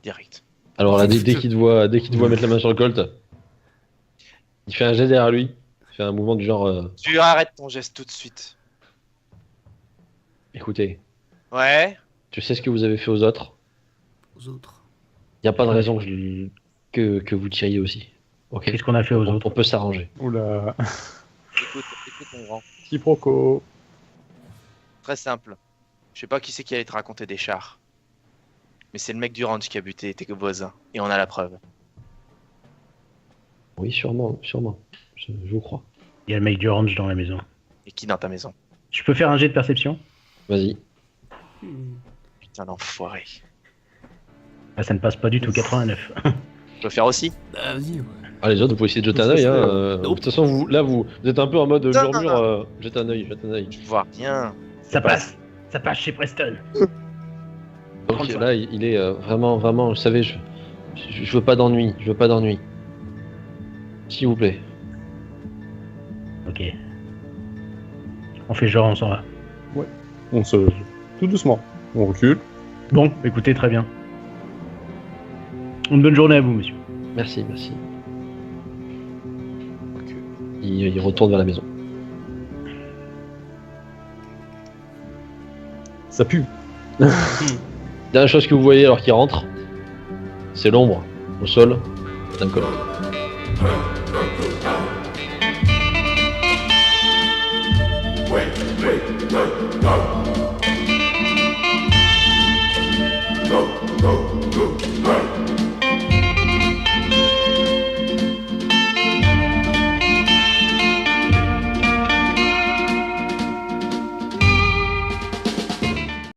Direct. Alors là, dès qu'il te voit mettre la main sur le colt, il fait un geste derrière lui. Il fait un mouvement du genre Tu arrêtes ton geste tout de suite. écoutez, Ouais. tu sais ce que vous avez fait aux autres. Aux autres. Il n'y a pas de raison que vous tiriez aussi. Ok. Qu'est-ce qu'on a fait aux autres? On peut s'arranger. Oula, Écoute mon grand. quiproquo. Très simple. Je sais pas qui c'est qui allait te raconter des chars. Mais c'est le mec du ranch qui a buté tes voisins. Et on a la preuve. Oui, sûrement. Je vous crois. Il y a le mec du ranch dans la maison. Et qui dans ta maison? Je peux faire un jet de perception? Vas-y. Putain d'enfoiré. Ah, ça ne passe pas du tout, 89. Je peux faire aussi? Bah, vas-y, ouais. Ah, les autres, vous pouvez essayer de jeter un Ça, œil. c'est, Hein. De toute façon, vous êtes un peu en mode Putain. murmure. Jette un œil. Je vois rien. Ça passe. Ça passe chez Preston. Donc 35. là, il est vraiment, vous savez, je veux pas d'ennui. S'il vous plaît. Ok. On fait genre, on s'en va. On se... Tout doucement. On recule. Bon, écoutez, très bien. Une bonne journée à vous, monsieur. Merci. Il retourne vers la maison. Ça pue. Dernière chose que vous voyez alors qu'il rentre, c'est l'ombre au sol d'un colonne. Wait,